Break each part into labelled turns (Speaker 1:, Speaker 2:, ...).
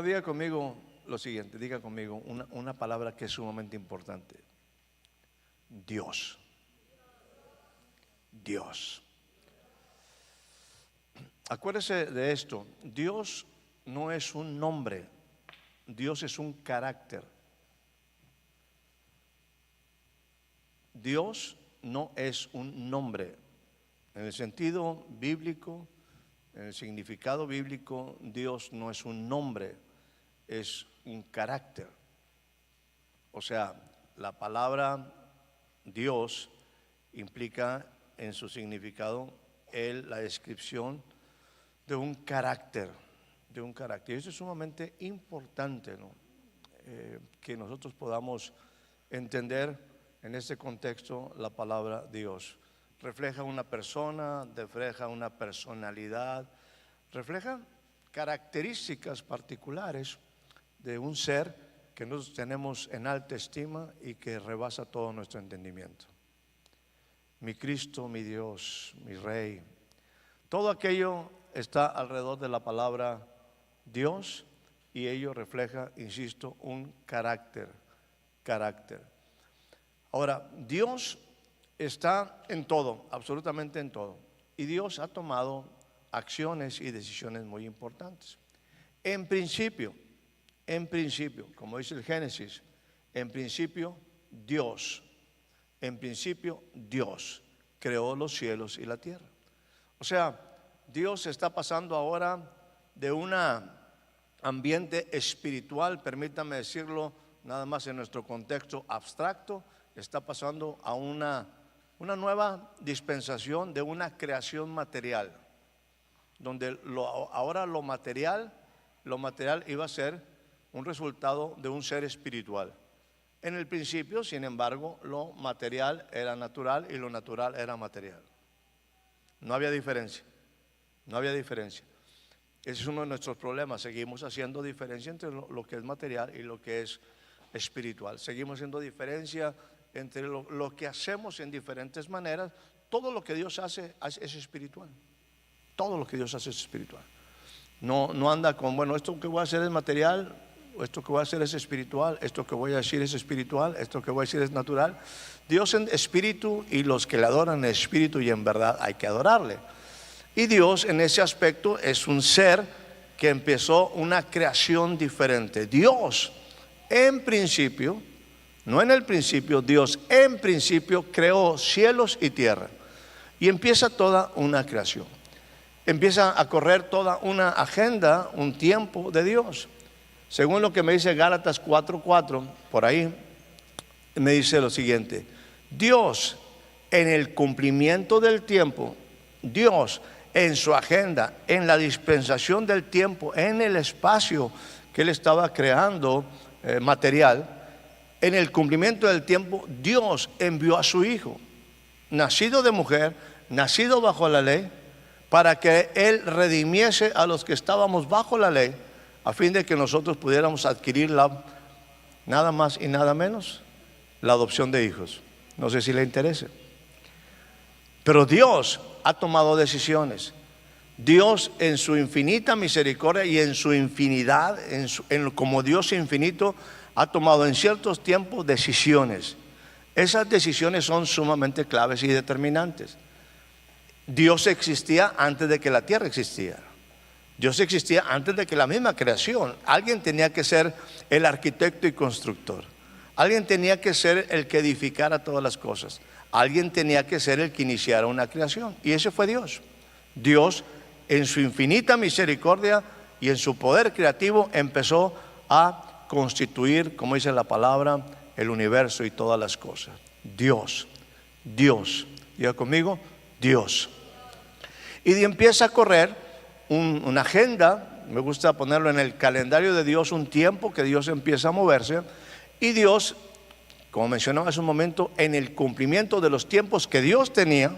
Speaker 1: Ahora diga conmigo lo siguiente, diga conmigo una palabra que es sumamente importante. Dios. Dios. Acuérdese de esto, Dios no es un nombre, Dios es un carácter. Dios no es un nombre. En el sentido bíblico, en el significado bíblico, Dios no es un nombre, es un carácter. O sea, la palabra Dios implica en su significado la descripción de un carácter, de un carácter. Y eso es sumamente importante, ¿no? Que nosotros podamos entender en este contexto la palabra Dios. Refleja una persona, refleja una personalidad, refleja características particulares de un ser que nosotros tenemos en alta estima y que rebasa todo nuestro entendimiento. Mi Cristo, mi Dios, mi Rey, todo aquello está alrededor de la palabra Dios y ello refleja, insisto, un carácter. Ahora, Dios está en todo, absolutamente en todo, y Dios ha tomado acciones y decisiones muy importantes. En principio, como dice el Génesis, en principio Dios creó los cielos y la tierra. O sea, Dios está pasando ahora de un ambiente espiritual, permítame decirlo nada más en nuestro contexto abstracto, está pasando a una nueva dispensación de una creación material, donde ahora lo material iba a ser un resultado de un ser espiritual. En el principio, sin embargo, lo material era natural y lo natural era material. No había diferencia. Ese es uno de nuestros problemas. Seguimos haciendo diferencia entre lo que es material y lo que es espiritual. Seguimos haciendo diferencia entre lo que hacemos en diferentes maneras. Todo lo que Dios hace es espiritual. Todo lo que Dios hace es espiritual. No anda con, bueno, esto que voy a hacer es material, esto que voy a hacer es espiritual, esto que voy a decir es espiritual, esto que voy a decir es natural. Dios en espíritu, y los que le adoran en espíritu y en verdad hay que adorarle. Y Dios en ese aspecto es un ser que empezó una creación diferente. Dios en principio, no en el principio, Dios en principio creó cielos y tierra. Y empieza toda una creación. Empieza a correr toda una agenda, un tiempo de Dios. Según lo que me dice Gálatas 4:4, por ahí, me dice lo siguiente: Dios en el cumplimiento del tiempo, Dios en su agenda, en la dispensación del tiempo, en el espacio que Él estaba creando material, en el cumplimiento del tiempo, Dios envió a su Hijo, nacido de mujer, nacido bajo la ley, para que Él redimiese a los que estábamos bajo la ley, a fin de que nosotros pudiéramos adquirir nada más y nada menos la adopción de hijos. No sé si le interesa. Pero Dios ha tomado decisiones. Dios en su infinita misericordia y en su infinidad, como Dios infinito, ha tomado en ciertos tiempos decisiones. Esas decisiones son sumamente claves y determinantes. Dios existía antes de que la tierra existiera. Dios existía antes de que la misma creación. Alguien tenía que ser el arquitecto y constructor. Alguien tenía que ser el que edificara todas las cosas. Alguien tenía que ser el que iniciara una creación. Y ese fue Dios. Dios en su infinita misericordia y en su poder creativo empezó a constituir, como dice la palabra, el universo y todas las cosas. Dios. Diga conmigo, Dios. Y empieza a correr una agenda. Me gusta ponerlo en el calendario de Dios, un tiempo que Dios empieza a moverse. Y Dios, como mencionaba hace un momento, en el cumplimiento de los tiempos que Dios tenía,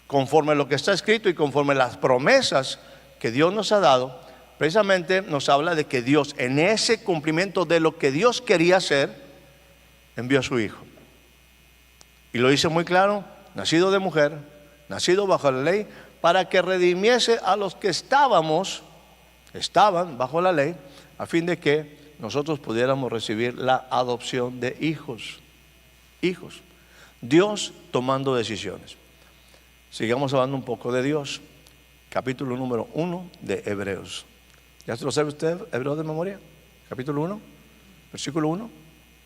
Speaker 1: conforme a lo que está escrito y conforme a las promesas que Dios nos ha dado, precisamente nos habla de que Dios, en ese cumplimiento de lo que Dios quería hacer, envió a su Hijo. Y lo dice muy claro: nacido de mujer, nacido bajo la ley, para que redimiese a los que estaban bajo la ley, a fin de que nosotros pudiéramos recibir la adopción de hijos. Hijos. Dios tomando decisiones. Sigamos hablando un poco de Dios. Capítulo número 1 de Hebreos. ¿Ya se lo sabe usted, Hebreos de memoria? Capítulo 1, versículo 1.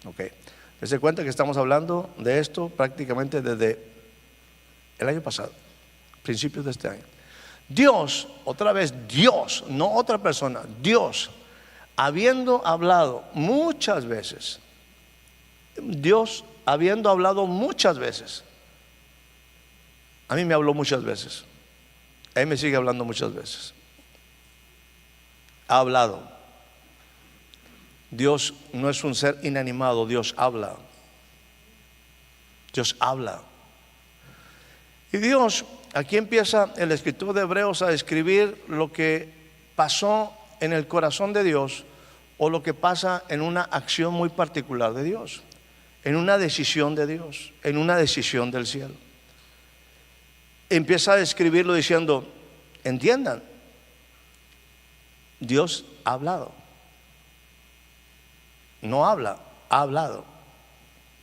Speaker 1: Ok. Se cuenta que estamos hablando de esto prácticamente desde el año pasado, principios de este año. Dios, otra vez Dios, no otra persona, Dios, habiendo hablado muchas veces, Dios habiendo hablado muchas veces, a mí me habló muchas veces, a mí me sigue hablando muchas veces, ha hablado. Dios no es un ser inanimado, Dios habla. Dios habla. Y Dios, aquí empieza el escritor de Hebreos a escribir lo que pasó en el corazón de Dios o lo que pasa en una acción muy particular de Dios, en una decisión de Dios, en una decisión del cielo. Empieza a escribirlo diciendo, entiendan, Dios ha hablado. No habla, ha hablado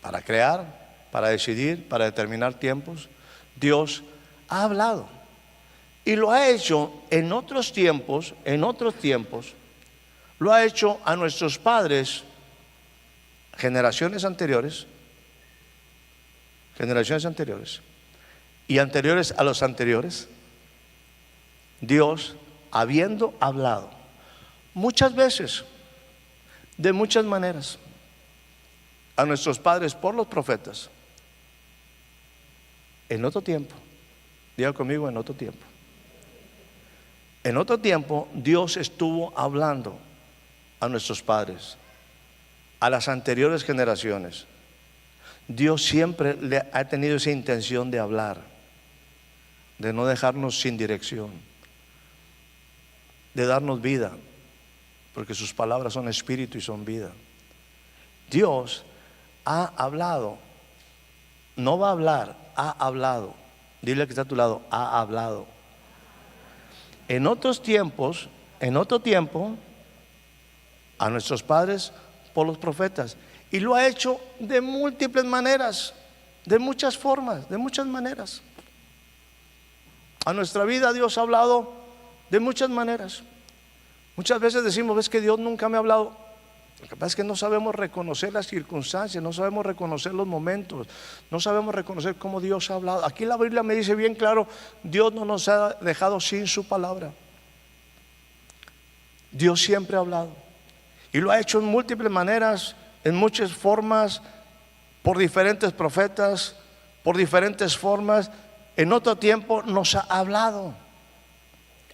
Speaker 1: para crear, para decidir, para determinar tiempos. Dios ha hablado y lo ha hecho en otros tiempos, lo ha hecho a nuestros padres, generaciones anteriores y anteriores a los anteriores. Dios habiendo hablado muchas veces, de muchas maneras, a nuestros padres por los profetas. En otro tiempo, diga conmigo, en otro tiempo. En otro tiempo Dios estuvo hablando a nuestros padres, a las anteriores generaciones. Dios siempre le ha tenido esa intención de hablar, de no dejarnos sin dirección, de darnos vida, porque sus palabras son espíritu y son vida. Dios ha hablado, no va a hablar, ha hablado. Dile que está a tu lado, ha hablado. En otro tiempo, a nuestros padres por los profetas. Y lo ha hecho de múltiples maneras, de muchas formas, de muchas maneras. A nuestra vida Dios ha hablado de muchas maneras. Muchas veces decimos, es que Dios nunca me ha hablado. Lo que pasa es que no sabemos reconocer las circunstancias, no sabemos reconocer los momentos, no sabemos reconocer cómo Dios ha hablado. Aquí la Biblia me dice bien claro, Dios no nos ha dejado sin su palabra. Dios siempre ha hablado y lo ha hecho en múltiples maneras, en muchas formas, por diferentes profetas, por diferentes formas. En otro tiempo nos ha hablado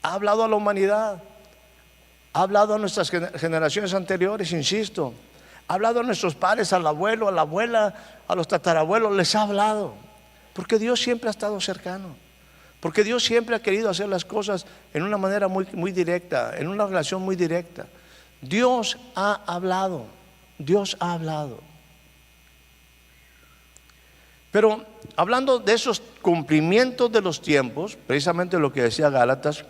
Speaker 1: a la humanidad. Ha hablado a nuestras generaciones anteriores, insisto. Ha hablado a nuestros padres, al abuelo, a la abuela, a los tatarabuelos. Les ha hablado. Porque Dios siempre ha estado cercano. Porque Dios siempre ha querido hacer las cosas en una manera muy, muy directa, en una relación muy directa. Dios ha hablado. Dios ha hablado. Pero hablando de esos cumplimientos de los tiempos, precisamente lo que decía Gálatas,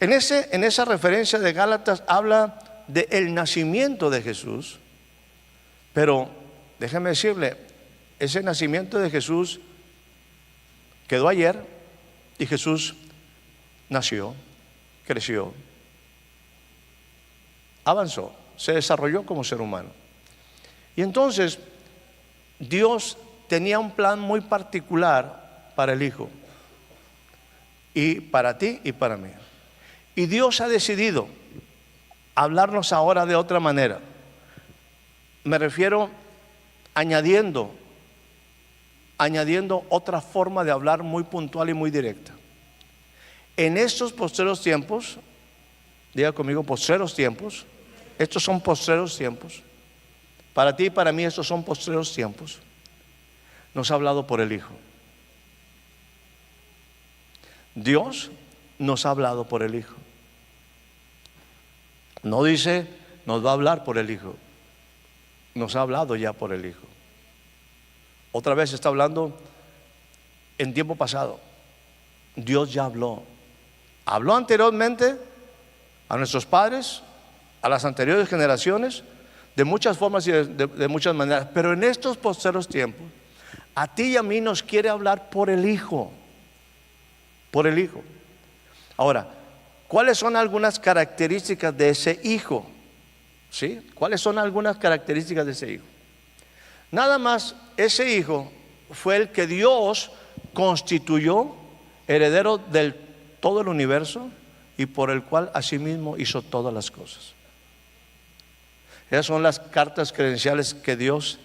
Speaker 1: en esa referencia de Gálatas habla del nacimiento de Jesús. Pero déjeme decirle, ese nacimiento de Jesús quedó ayer y Jesús nació, creció, avanzó, se desarrolló como ser humano. Y entonces Dios tenía un plan muy particular para el Hijo, y para ti y para mí. Y Dios ha decidido hablarnos ahora de otra manera. Me refiero añadiendo otra forma de hablar muy puntual y muy directa. En estos postreros tiempos, diga conmigo, postreros tiempos. Estos son postreros tiempos. Para ti y para mí estos son postreros tiempos. Nos ha hablado por el Hijo. Dios nos ha hablado por el Hijo. No dice nos va a hablar por el Hijo. Nos ha hablado ya por el Hijo. Otra vez está hablando en tiempo pasado. Dios ya habló. Habló anteriormente a nuestros padres a las anteriores generaciones de muchas formas y de muchas maneras, pero en estos postreros tiempos a ti y a mí nos quiere hablar por el Hijo, por el Hijo. Ahora, ¿cuáles son algunas características de ese Hijo? ¿Sí? ¿Cuáles son algunas características de ese Hijo? Nada más, ese Hijo fue el que Dios constituyó heredero del todo el universo y por el cual asimismo hizo todas las cosas. Esas son las cartas credenciales que Dios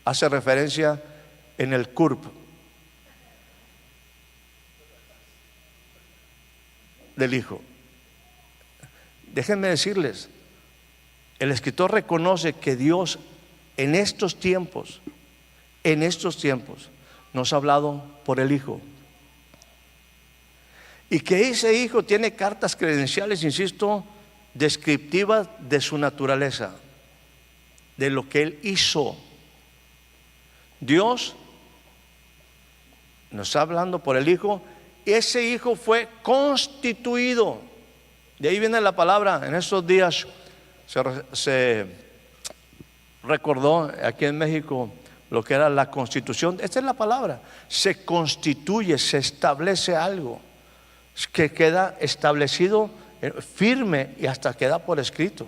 Speaker 1: hace referencia en el CURP del Hijo. Déjenme decirles, el escritor reconoce que Dios en estos tiempos nos ha hablado por el Hijo. Y que ese Hijo tiene cartas credenciales, insisto, descriptivas de su naturaleza, de lo que Él hizo. Dios nos está hablando por el Hijo. Ese Hijo fue constituido. De ahí viene la palabra. En estos días se recordó aquí en México lo que era la Constitución. Esta es la palabra. Se constituye, se establece algo que queda establecido, firme, y hasta queda por escrito.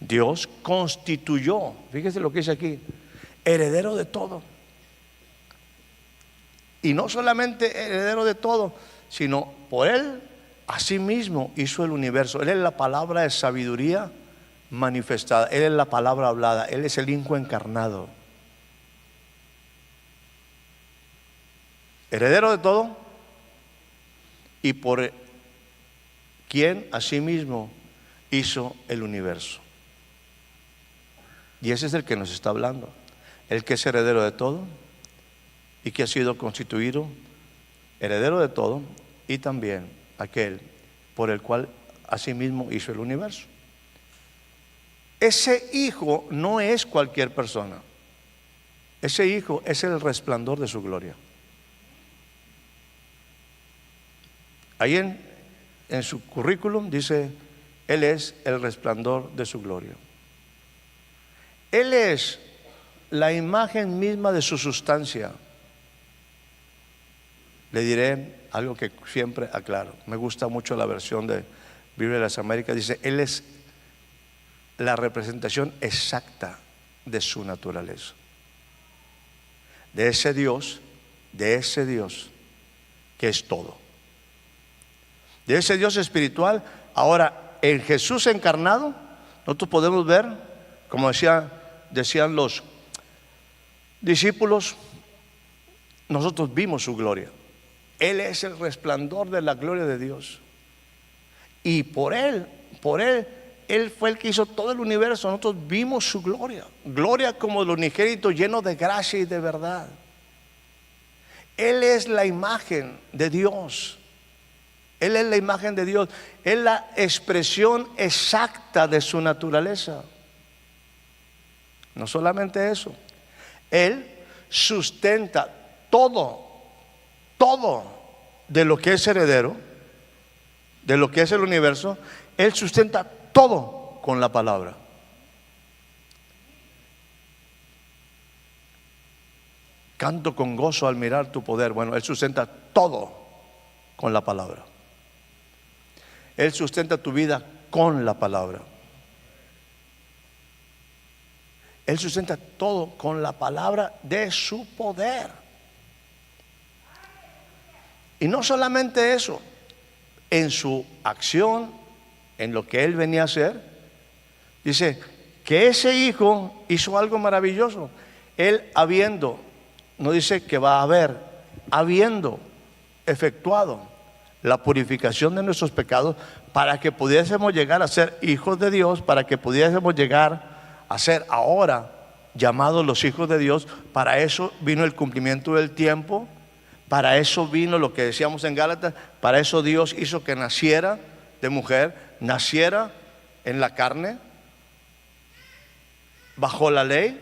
Speaker 1: Dios constituyó, fíjese lo que dice aquí, heredero de todo. Y no solamente heredero de todo, sino por Él asimismo hizo el universo. Él es la palabra de sabiduría manifestada, Él es la palabra hablada, Él es el Hijo encarnado. Heredero de todo, y por quien asimismo hizo el universo. Y ese es el que nos está hablando, el que es heredero de todo y que ha sido constituido heredero de todo, y también aquel por el cual asimismo hizo el universo. Ese Hijo no es cualquier persona. Ese Hijo es el resplandor de su gloria. Ahí en su currículum dice: Él es el resplandor de su gloria. Él es la imagen misma de su sustancia. Le diré algo que siempre aclaro. Me gusta mucho la versión de Biblia de las Américas. Dice: Él es la representación exacta de su naturaleza. De ese Dios que es todo. De ese Dios espiritual. Ahora, en Jesús encarnado, nosotros podemos ver, como decían los discípulos, nosotros vimos su gloria. Él es el resplandor de la gloria de Dios. Y por Él fue el que hizo todo el universo. Nosotros vimos su gloria. Gloria como el unigénito, lleno de gracia y de verdad. Él es la imagen de Dios. Él es la imagen de Dios. Es la expresión exacta de su naturaleza. No solamente eso, Él sustenta todo de lo que es heredero, de lo que es el universo. Él sustenta todo con la palabra. Canto con gozo al mirar tu poder. Bueno, Él sustenta todo con la palabra. Él sustenta tu vida con la palabra. Él sustenta todo con la palabra de su poder. Y no solamente eso, en su acción, en lo que Él venía a hacer, dice que ese Hijo hizo algo maravilloso. Él no dice que va a habiendo efectuado la purificación de nuestros pecados para que pudiésemos llegar a ser hijos de Dios, para que pudiésemos llegar a ser ahora llamados los hijos de Dios. Para eso vino el cumplimiento del tiempo, para eso vino lo que decíamos en Gálatas, para eso Dios hizo que naciera de mujer, naciera en la carne, bajo la ley.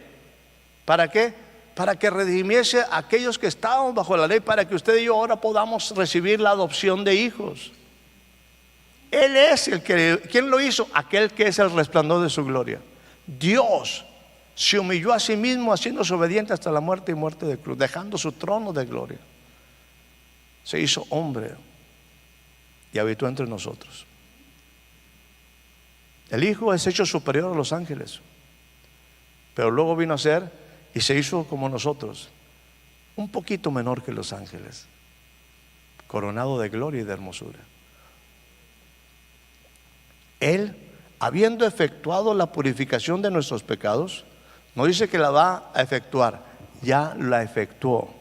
Speaker 1: ¿Para qué? Para que redimiese a aquellos que estaban bajo la ley, para que usted y yo ahora podamos recibir la adopción de hijos. Él es el que, ¿quién lo hizo? Aquel que es el resplandor de su gloria. Dios se humilló a sí mismo, haciéndose obediente hasta la muerte y muerte de cruz, dejando su trono de gloria. Se hizo hombre y habitó entre nosotros. El Hijo es hecho superior a los ángeles, pero luego vino a ser y se hizo como nosotros, un poquito menor que los ángeles, coronado de gloria y de hermosura. Él, habiendo efectuado la purificación de nuestros pecados, no dice que la va a efectuar, ya la efectuó.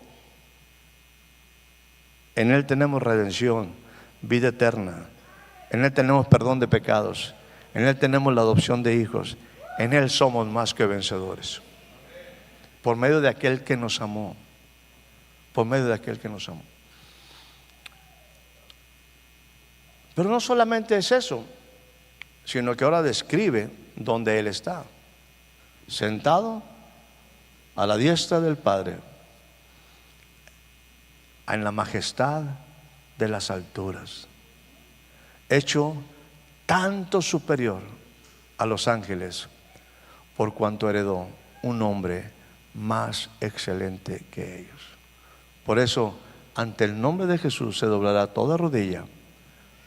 Speaker 1: En Él tenemos redención, vida eterna. En Él tenemos perdón de pecados. En Él tenemos la adopción de hijos. En Él somos más que vencedores. Por medio de aquel que nos amó. Por medio de aquel que nos amó. Pero no solamente es eso, sino que ahora describe donde Él está. Sentado a la diestra del Padre, en la majestad de las alturas, hecho tanto superior a los ángeles, por cuanto heredó un nombre más excelente que ellos. Por eso, ante el nombre de Jesús se doblará toda rodilla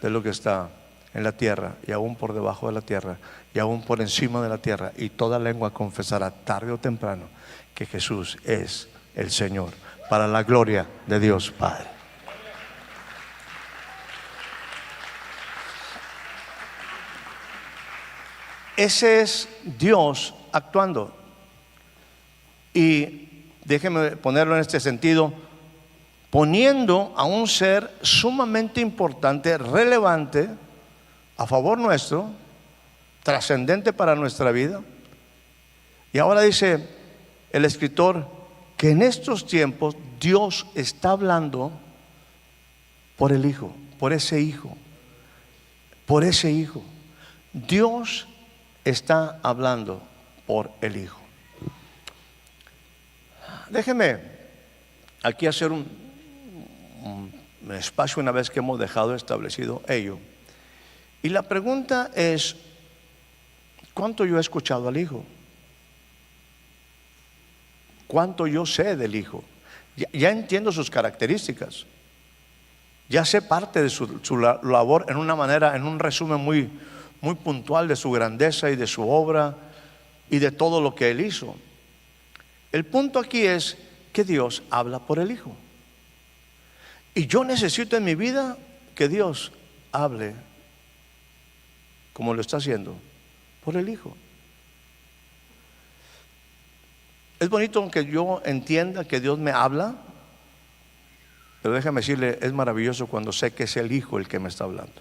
Speaker 1: de lo que está en la tierra y aún por debajo de la tierra y aún por encima de la tierra, y toda lengua confesará tarde o temprano que Jesús es el Señor, para la gloria de Dios Padre. Ese es Dios actuando. Y déjeme ponerlo en este sentido, poniendo a un ser sumamente importante, relevante, a favor nuestro, trascendente para nuestra vida. Y ahora dice el escritor que en estos tiempos Dios está hablando por el Hijo, por ese Hijo, por ese Hijo. Dios está hablando por el Hijo. Déjeme aquí hacer un espacio una vez que hemos dejado establecido ello. Y la pregunta es, ¿cuánto yo he escuchado al Hijo? ¿Cuánto yo sé del Hijo? Ya entiendo sus características. Ya sé parte de su labor en una manera, en un resumen muy puntual de su grandeza y de su obra y de todo lo que Él hizo. El punto aquí es que Dios habla por el Hijo. Y yo necesito en mi vida que Dios hable como lo está haciendo por el Hijo. Es bonito que yo entienda que Dios me habla, pero déjame decirle, es maravilloso cuando sé que es el Hijo el que me está hablando.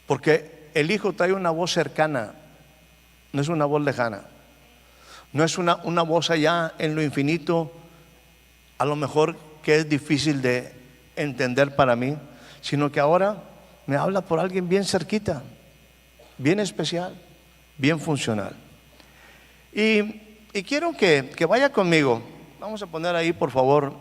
Speaker 1: Porque el Hijo trae una voz cercana, no es una voz lejana, no es una voz allá en lo infinito, a lo mejor que es difícil de entender para mí, sino que ahora me habla por alguien bien cerquita, bien especial, bien funcional. Y quiero que vaya conmigo. Vamos a poner ahí, por favor,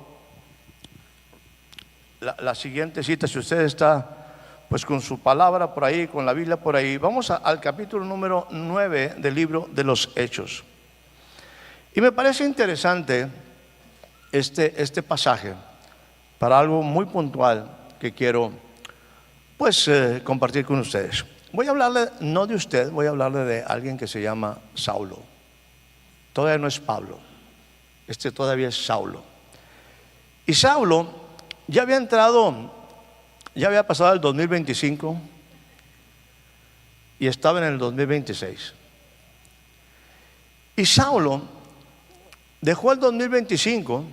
Speaker 1: la siguiente cita. Si usted está pues con su palabra por ahí, con la Biblia por ahí, vamos al capítulo número 9 del libro de los Hechos. Y me parece interesante este pasaje para algo muy puntual que quiero pues compartir con ustedes. Voy a hablarle no de usted, voy a hablarle de alguien que se llama Saulo. Todavía no es Pablo, todavía es Saulo. Y Saulo ya había entrado, ya había pasado el 2025 y estaba en el 2026. Y Saulo dejó el 2025,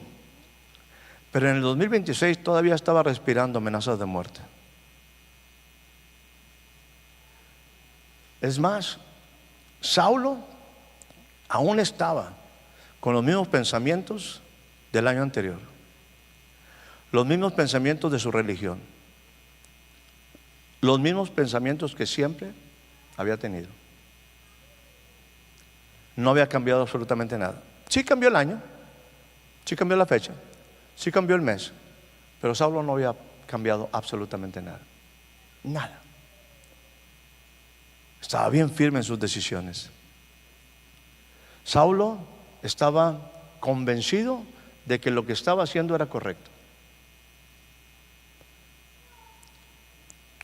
Speaker 1: pero en el 2026 todavía estaba respirando amenazas de muerte. Es más, Saulo aún estaba con los mismos pensamientos del año anterior, los mismos pensamientos de su religión, los mismos pensamientos que siempre había tenido. No había cambiado absolutamente nada. Sí cambió el año, sí cambió la fecha, sí cambió el mes, pero Saulo no había cambiado absolutamente nada. Nada. Estaba bien firme en sus decisiones. Saulo estaba convencido de que lo que estaba haciendo era correcto.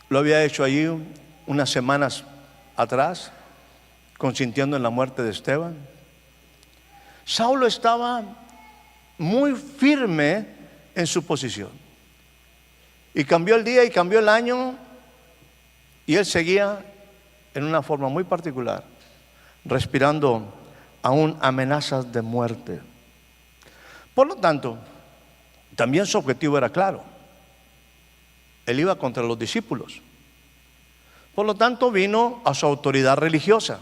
Speaker 1: Lo había hecho allí unas semanas atrás, consintiendo en la muerte de Esteban. Saulo estaba muy firme en su posición. Y cambió el día y cambió el año, y él seguía en una forma muy particular, respirando aún amenazas de muerte. Por lo tanto, también su objetivo era claro. Él iba contra los discípulos. Por lo tanto, vino a su autoridad religiosa.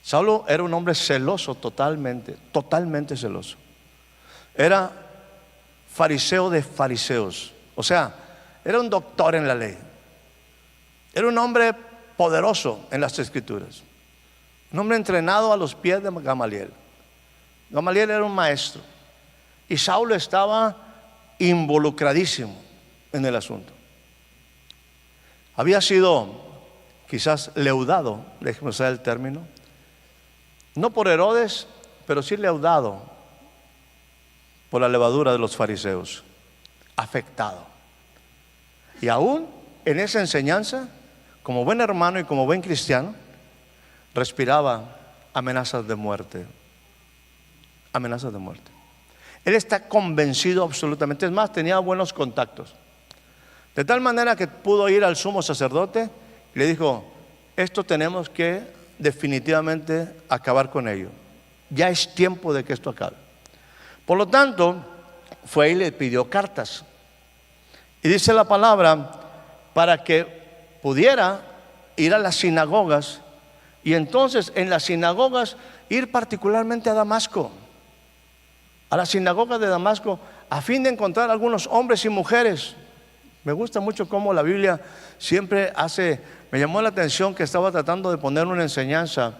Speaker 1: Saulo era un hombre celoso, totalmente celoso. Era fariseo de fariseos. O sea, era un doctor en la ley. Era un hombre poderoso en las escrituras. Un hombre entrenado a los pies de Gamaliel. Gamaliel era un maestro. Y Saulo estaba involucradísimo en el asunto. Había sido quizás leudado, déjeme usar el término, no por Herodes, pero sí leudado por la levadura de los fariseos, afectado. Y aún en esa enseñanza, como buen hermano y como buen cristiano, respiraba amenazas de muerte. Amenazas de muerte. Él está convencido absolutamente. Es más, tenía buenos contactos. De tal manera que pudo ir al sumo sacerdote y le dijo: esto tenemos que definitivamente acabar con ello. Ya es tiempo de que esto acabe. Por lo tanto, fue y le pidió cartas. Y dice la palabra, para que pudiera ir a las sinagogas, y entonces en las sinagogas ir particularmente a Damasco, a la sinagoga de Damasco, a fin de encontrar algunos hombres y mujeres. Me gusta mucho cómo la Biblia siempre hace. Me llamó la atención que estaba tratando de poner una enseñanza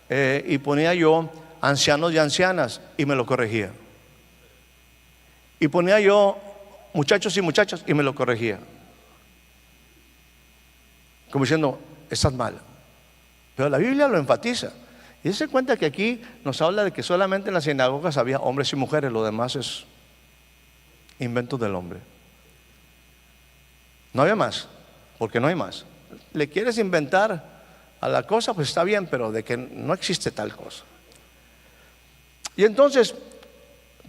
Speaker 1: y ponía yo ancianos y ancianas y me lo corregía. Y ponía yo muchachos y muchachas y me lo corregía. Como diciendo, estás mal. Pero la Biblia lo enfatiza. Y se cuenta que aquí nos habla de que solamente en las sinagogas había hombres y mujeres, lo demás es invento del hombre. No había más, porque no hay más. Le quieres inventar a la cosa, pues está bien, pero de que no existe tal cosa. Y entonces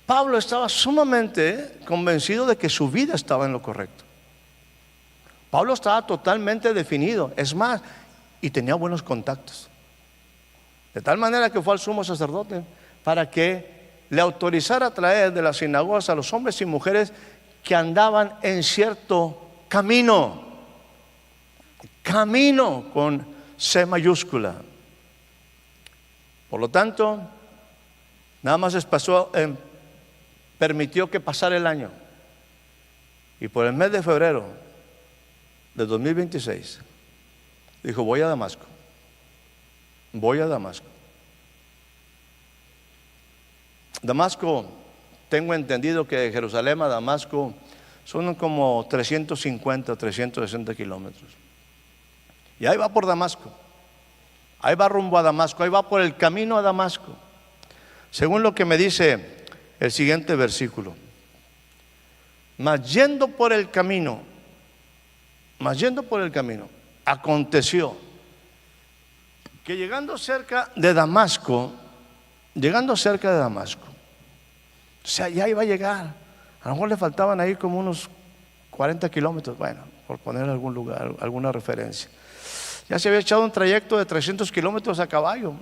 Speaker 1: Pablo estaba sumamente convencido de que su vida estaba en lo correcto. Pablo estaba totalmente definido, es más, y tenía buenos contactos. De tal manera que fue al sumo sacerdote para que le autorizara a traer de las sinagogas a los hombres y mujeres que andaban en cierto camino con C mayúscula. Por lo tanto, nada más permitió que pasara el año, y por el mes de febrero de 2026 dijo: voy a Damasco. Voy a Damasco. Damasco, tengo entendido que de Jerusalén a Damasco son como 350, 360 kilómetros. Y ahí va por Damasco. Ahí va rumbo a Damasco. Ahí va por el camino a Damasco. Según lo que me dice el siguiente versículo: mas yendo por el camino, aconteció que llegando cerca de Damasco, o sea, ya iba a llegar. A lo mejor le faltaban ahí como unos 40 kilómetros, bueno, por poner algún lugar, alguna referencia. Ya se había echado un trayecto de 300 kilómetros a caballo,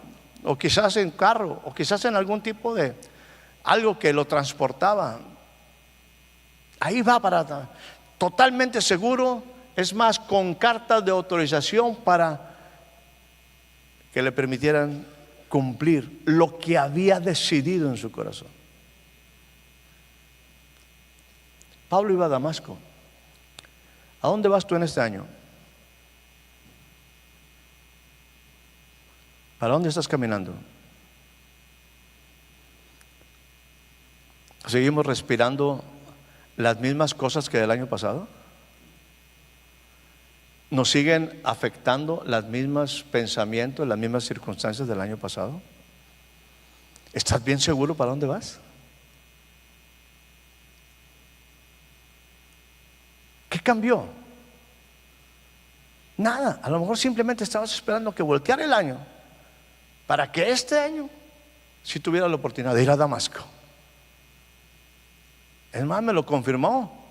Speaker 1: o quizás en carro, o quizás en algún tipo de algo que lo transportaba. Ahí va totalmente seguro, es más, con cartas de autorización para que le permitieran cumplir lo que había decidido en su corazón. Pablo iba a Damasco. ¿A dónde vas tú en este año? ¿Para dónde estás caminando? ¿Seguimos respirando las mismas cosas que del año pasado? ¿Nos siguen afectando los mismos pensamientos, las mismas circunstancias del año pasado? ¿Estás bien seguro para dónde vas? ¿Qué cambió? Nada. A lo mejor simplemente estabas esperando que volteara el año para que este año si tuviera la oportunidad de ir a Damasco. Es más, me lo confirmó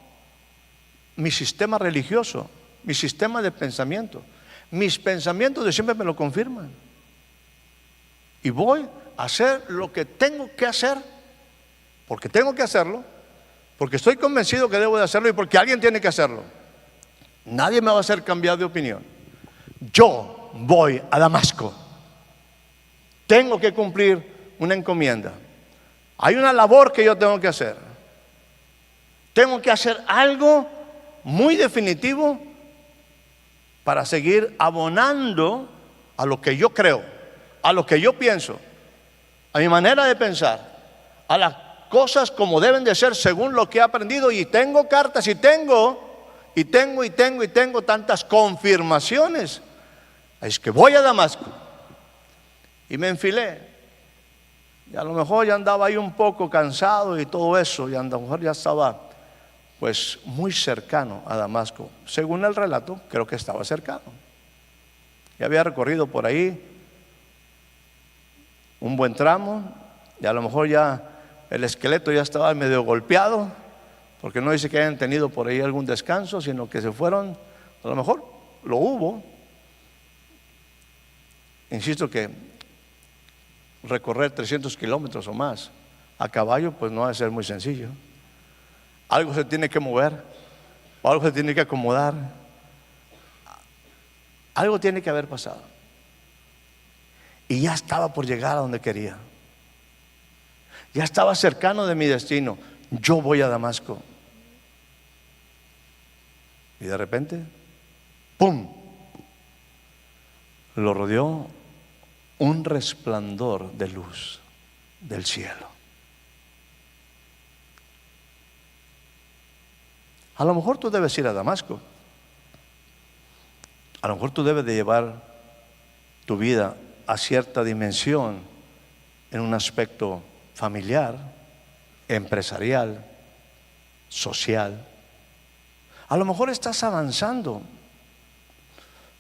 Speaker 1: mi sistema religioso, mi sistema de pensamiento. Mis pensamientos de siempre me lo confirman. Y voy a hacer lo que tengo que hacer, porque tengo que hacerlo, porque estoy convencido que debo de hacerlo y porque alguien tiene que hacerlo. Nadie me va a hacer cambiar de opinión. Yo voy a Damasco. Tengo que cumplir una encomienda. Hay una labor que yo tengo que hacer. Tengo que hacer algo muy definitivo para seguir abonando a lo que yo creo, a lo que yo pienso, a mi manera de pensar, a las cosas como deben de ser según lo que he aprendido. Y tengo cartas y tengo tantas confirmaciones. Es que voy a Damasco. Y me enfilé. Y a lo mejor ya andaba ahí un poco cansado y todo eso. Y a lo mejor ya estaba pues muy cercano a Damasco. Según el relato, creo que estaba cercano. Ya había recorrido por ahí un buen tramo. Y a lo mejor ya el esqueleto ya estaba medio golpeado, porque no dice que hayan tenido por ahí algún descanso, sino que se fueron. A lo mejor lo hubo. Insisto que recorrer 300 kilómetros o más a caballo pues no va a ser muy sencillo. Algo se tiene que mover, algo se tiene que acomodar, algo tiene que haber pasado. Y ya estaba por llegar a donde quería. Ya estaba cercano de mi destino. Yo voy a Damasco. Y de repente, ¡pum!, lo rodeó un resplandor de luz del cielo. A lo mejor tú debes ir a Damasco. A lo mejor tú debes de llevar tu vida a cierta dimensión en un aspecto familiar, empresarial, social. A lo mejor estás avanzando,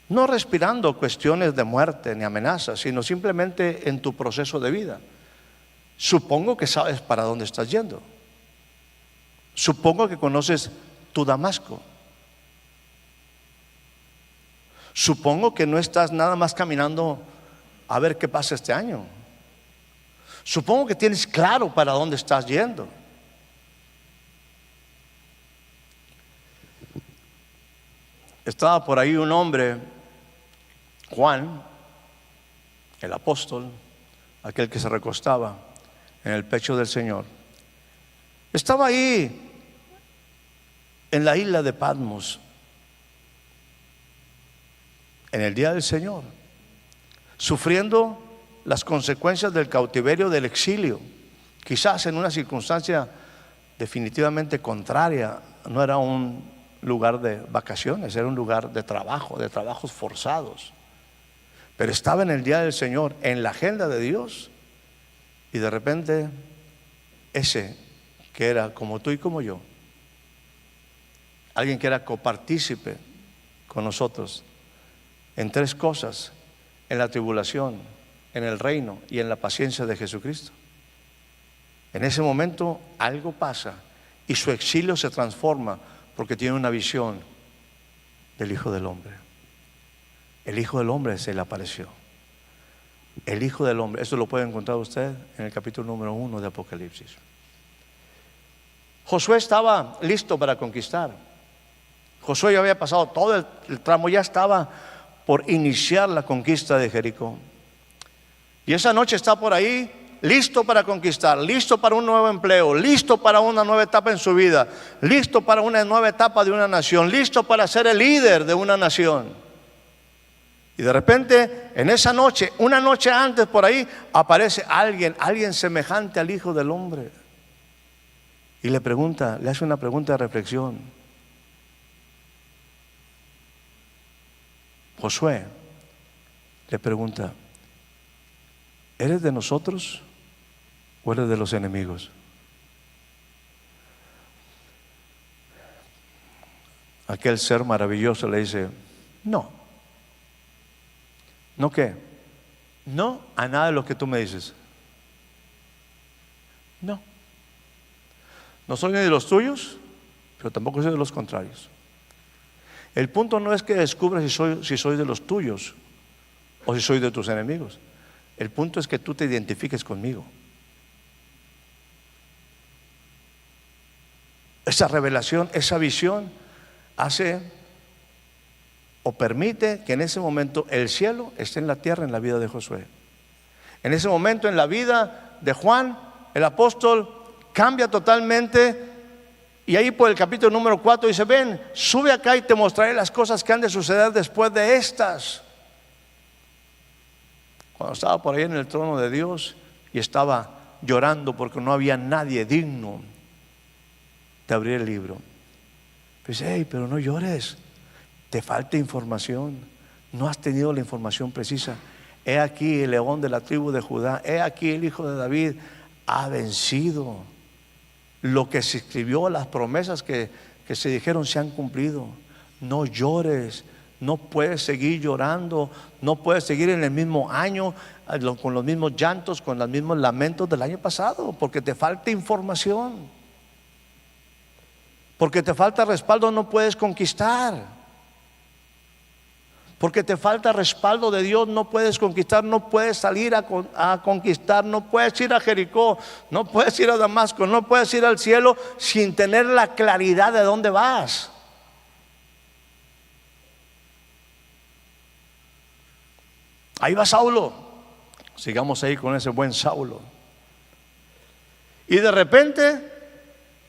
Speaker 1: no respirando cuestiones de muerte ni amenazas, sino simplemente en tu proceso de vida. Supongo que sabes para dónde estás yendo. Supongo que conoces tu Damasco. Supongo que no estás nada más caminando a ver qué pasa este año. Supongo que tienes claro para dónde estás yendo. Estaba por ahí un hombre, Juan, el apóstol, aquel que se recostaba en el pecho del Señor. Estaba ahí en la isla de Patmos en el día del Señor, sufriendo las consecuencias del cautiverio, del exilio, quizás en una circunstancia definitivamente contraria. No era un lugar de vacaciones, era un lugar de trabajo, de trabajos forzados. Pero estaba en el día del Señor, en la agenda de Dios, y de repente ese que era como tú y como yo, alguien que era copartícipe con nosotros en tres cosas: en la tribulación, en el reino y en la paciencia de Jesucristo. En ese momento algo pasa y su exilio se transforma porque tiene una visión del Hijo del Hombre. El Hijo del Hombre se le apareció. El Hijo del Hombre, esto lo puede encontrar usted en el capítulo número 1 de Apocalipsis. Josué estaba listo para conquistar. Josué ya había pasado todo el tramo, ya estaba por iniciar la conquista de Jericó. Y esa noche está por ahí, listo para conquistar, listo para un nuevo empleo, listo para una nueva etapa en su vida, listo para una nueva etapa de una nación, listo para ser el líder de una nación. Y de repente, en esa noche, una noche antes por ahí, aparece alguien semejante al Hijo del Hombre. Y le pregunta, le hace una pregunta de reflexión. Josué le pregunta: ¿eres de nosotros o eres de los enemigos? Aquel ser maravilloso le dice: no. ¿No qué? No a nada de lo que tú me dices. No. No soy ni de los tuyos, pero tampoco soy de los contrarios. El punto no es que descubras si soy de los tuyos o si soy de tus enemigos. El punto es que tú te identifiques conmigo. Esa revelación, esa visión hace o permite que en ese momento el cielo esté en la tierra en la vida de Josué. En ese momento en la vida de Juan, el apóstol, cambia totalmente. Y ahí por el capítulo número 4 dice: ven, sube acá y te mostraré las cosas que han de suceder después de estas. Cuando estaba por ahí en el trono de Dios y estaba llorando porque no había nadie digno de abrir el libro, dice: hey, pero no llores, te falta información, no has tenido la información precisa. He aquí el león de la tribu de Judá, he aquí el hijo de David ha vencido. Lo que se escribió, las promesas que se dijeron se han cumplido. No llores, no puedes seguir llorando, no puedes seguir en el mismo año con los mismos llantos, con los mismos lamentos del año pasado, porque te falta información, porque te falta respaldo. No puedes conquistar. Porque te falta respaldo de Dios, no puedes conquistar, no puedes salir a conquistar, no puedes ir a Jericó, no puedes ir a Damasco, no puedes ir al cielo sin tener la claridad de dónde vas. Ahí va Saulo, sigamos ahí con ese buen Saulo. Y de repente,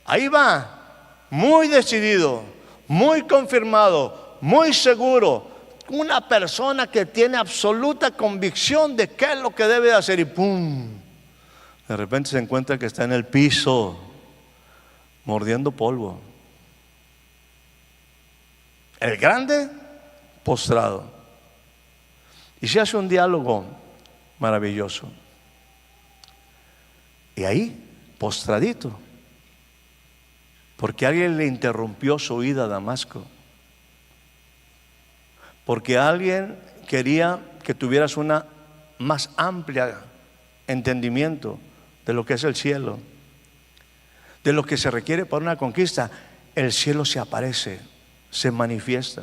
Speaker 1: ahí va, muy decidido, muy confirmado, muy seguro. Una persona que tiene absoluta convicción de qué es lo que debe hacer, y ¡pum! De repente se encuentra que está en el piso mordiendo polvo. El grande postrado. Y se hace un diálogo maravilloso. Y ahí, postradito, porque alguien le interrumpió su ida a Damasco. Porque alguien quería que tuvieras una más amplia entendimiento de lo que es el cielo, de lo que se requiere para una conquista. El cielo se aparece, se manifiesta.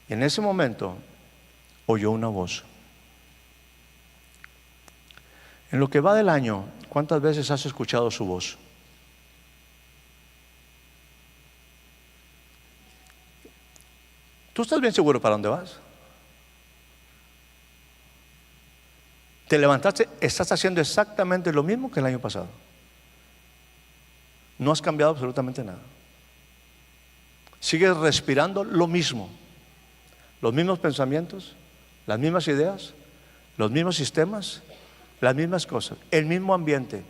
Speaker 1: Y en ese momento oyó una voz. En lo que va del año, ¿cuántas veces has escuchado su voz? ¿Tú estás bien seguro para dónde vas? Te levantaste, estás haciendo exactamente lo mismo que el año pasado. No has cambiado absolutamente nada. Sigues respirando lo mismo. Los mismos pensamientos, las mismas ideas, los mismos sistemas, las mismas cosas, el mismo ambiente,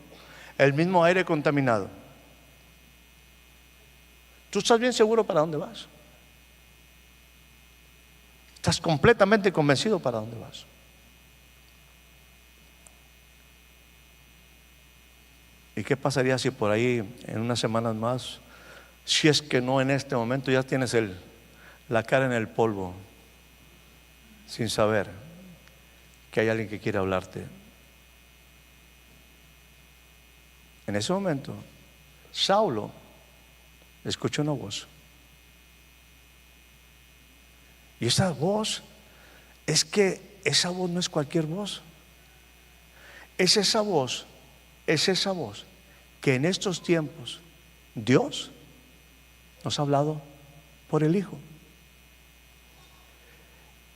Speaker 1: el mismo aire contaminado. ¿Tú estás bien seguro para dónde vas? Estás completamente convencido para dónde vas. ¿Y qué pasaría si por ahí en unas semanas más, si es que no en este momento, ya tienes la cara en el polvo, sin saber que hay alguien que quiere hablarte? En ese momento, Saulo escuchó una voz. Y esa voz, esa voz no es cualquier voz. Es esa voz que en estos tiempos Dios nos ha hablado por el Hijo.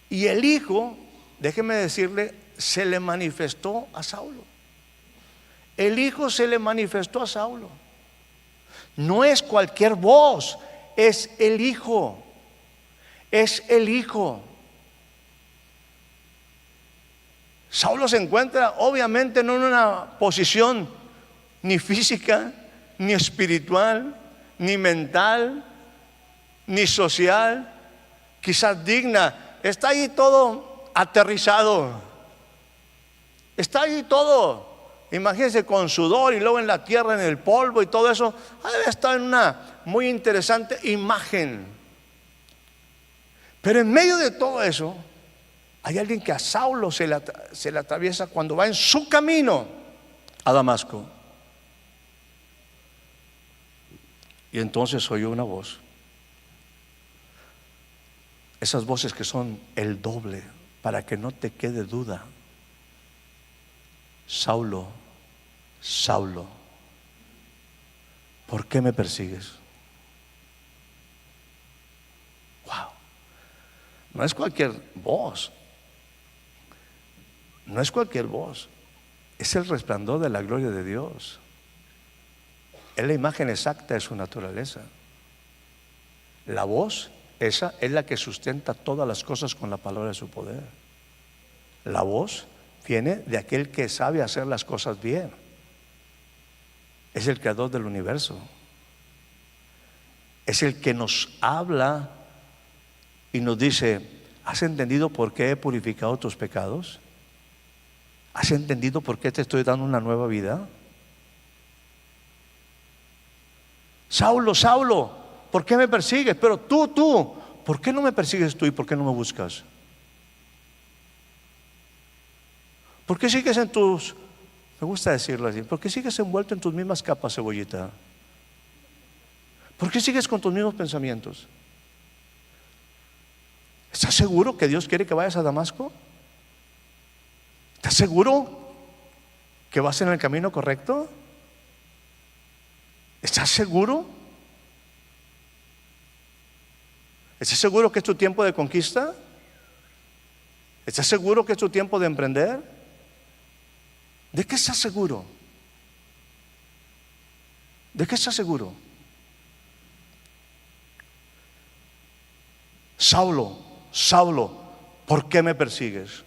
Speaker 1: Y el Hijo, déjeme decirle, se le manifestó a Saulo. El Hijo se le manifestó a Saulo. No es cualquier voz, es el Hijo. Es el Hijo. Saulo se encuentra obviamente no en una posición ni física, ni espiritual, ni mental, ni social, quizás digna está ahí todo aterrizado. Está ahí todo. Imagínense con sudor y luego en la tierra, en el polvo y todo eso. Debe estar en una muy interesante imagen. Pero en medio de todo eso, hay alguien que a Saulo se le atraviesa cuando va en su camino a Damasco. Y entonces oyó una voz. Esas voces que son el doble, para que no te quede duda. Saulo, Saulo, ¿por qué me persigues? Wow. No es cualquier voz. No es cualquier voz. Es el resplandor de la gloria de Dios. Es la imagen exacta de su naturaleza. La voz, esa es la que sustenta todas las cosas con la palabra de su poder. La voz viene de aquel que sabe hacer las cosas bien. Es el creador del universo. Es el que nos habla y nos dice: ¿has entendido por qué he purificado tus pecados? ¿Has entendido por qué te estoy dando una nueva vida? Saulo, Saulo, ¿por qué me persigues? Pero tú, ¿por qué no me persigues tú y por qué no me buscas? ¿Por qué sigues en tus, me gusta decirlo así, por qué sigues envuelto en tus mismas capas, cebollita? ¿Por qué sigues con tus mismos pensamientos? ¿Estás seguro que Dios quiere que vayas a Damasco? ¿Estás seguro que vas en el camino correcto? ¿Estás seguro? ¿Estás seguro que es tu tiempo de conquista? ¿Estás seguro que es tu tiempo de emprender? ¿De qué estás seguro? ¿De qué estás seguro? Saulo, Saulo, ¿por qué me persigues?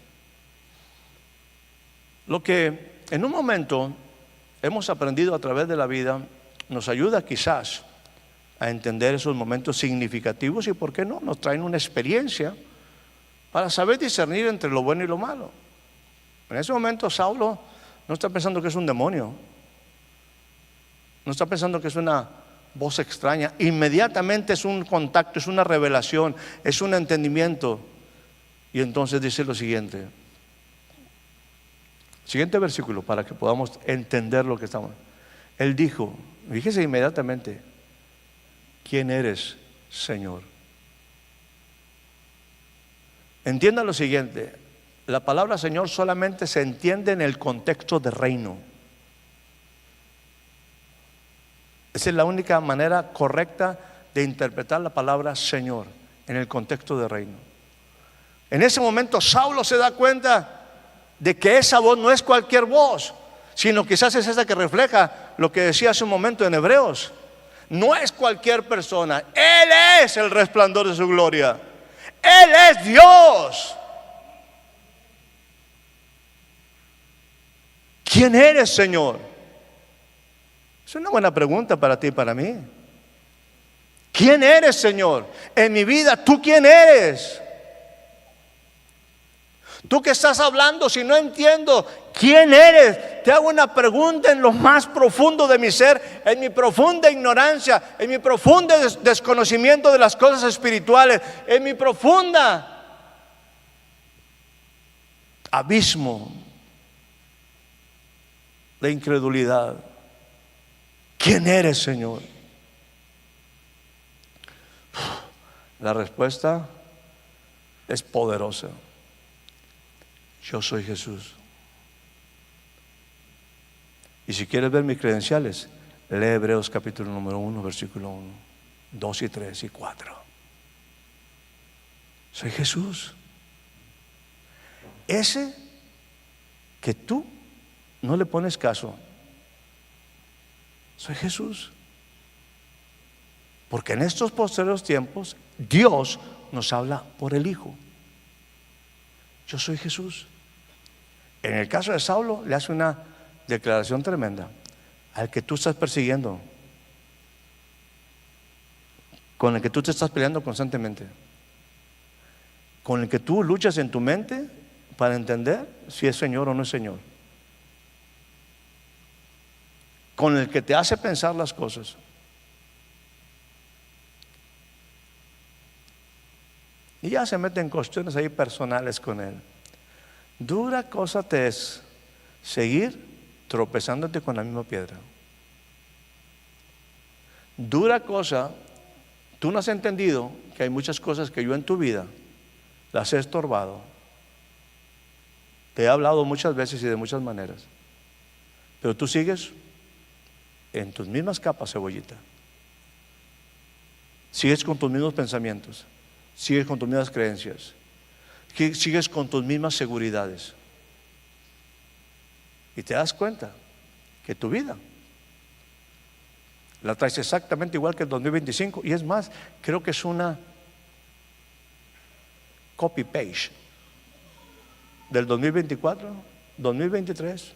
Speaker 1: Lo que en un momento hemos aprendido a través de la vida nos ayuda quizás a entender esos momentos significativos y, ¿por qué no?, nos traen una experiencia para saber discernir entre lo bueno y lo malo. En ese momento Saulo no está pensando que es un demonio, no está pensando que es una voz extraña. Inmediatamente es un contacto, es una revelación, es un entendimiento. Y entonces dice lo siguiente versículo, para que podamos entender lo que estamos. Él dijo, fíjese inmediatamente: ¿quién eres, Señor? Entienda lo siguiente: la palabra Señor solamente se entiende en el contexto de reino. Esa es la única manera correcta de interpretar la palabra Señor, en el contexto de reino. En ese momento Saulo se da cuenta de que esa voz no es cualquier voz, sino quizás es esa que refleja lo que decía hace un momento en Hebreos. No es cualquier persona, Él es el resplandor de su gloria. Él es Dios. ¿Quién eres, Señor? Es una buena pregunta para ti y para mí. ¿Quién eres, Señor? En mi vida, ¿tú quién eres? Tú que estás hablando, si no entiendo quién eres, te hago una pregunta en lo más profundo de mi ser, en mi profunda ignorancia, en mi profundo desconocimiento de las cosas espirituales, en mi profunda abismo de incredulidad. ¿Quién eres, Señor? La respuesta es poderosa. Yo soy Jesús. Y si quieres ver mis credenciales, lee Hebreos capítulo número 1, versículo 1, 2 y 3 y 4. Soy Jesús. Ese que tú no le pones caso. Soy Jesús. Porque en estos posteriores tiempos Dios nos habla por el Hijo. Yo soy Jesús. En el caso de Saulo, le hace una declaración tremenda: al que tú estás persiguiendo, con el que tú te estás peleando constantemente, con el que tú luchas en tu mente para entender si es Señor o no es Señor, con el que te hace pensar las cosas. Y ya se mete en cuestiones ahí personales con él. Dura cosa te es seguir tropezándote con la misma piedra. Dura cosa, tú no has entendido que hay muchas cosas que yo en tu vida las he estorbado. Te he hablado muchas veces y de muchas maneras, pero tú sigues en tus mismas capas, cebollita. Sigues con tus mismos pensamientos, sigues con tus mismas creencias, sigues con tus mismas seguridades. Y te das cuenta que tu vida la traes exactamente igual que el 2025. Y es más, creo que es una copy-paste del 2024, 2023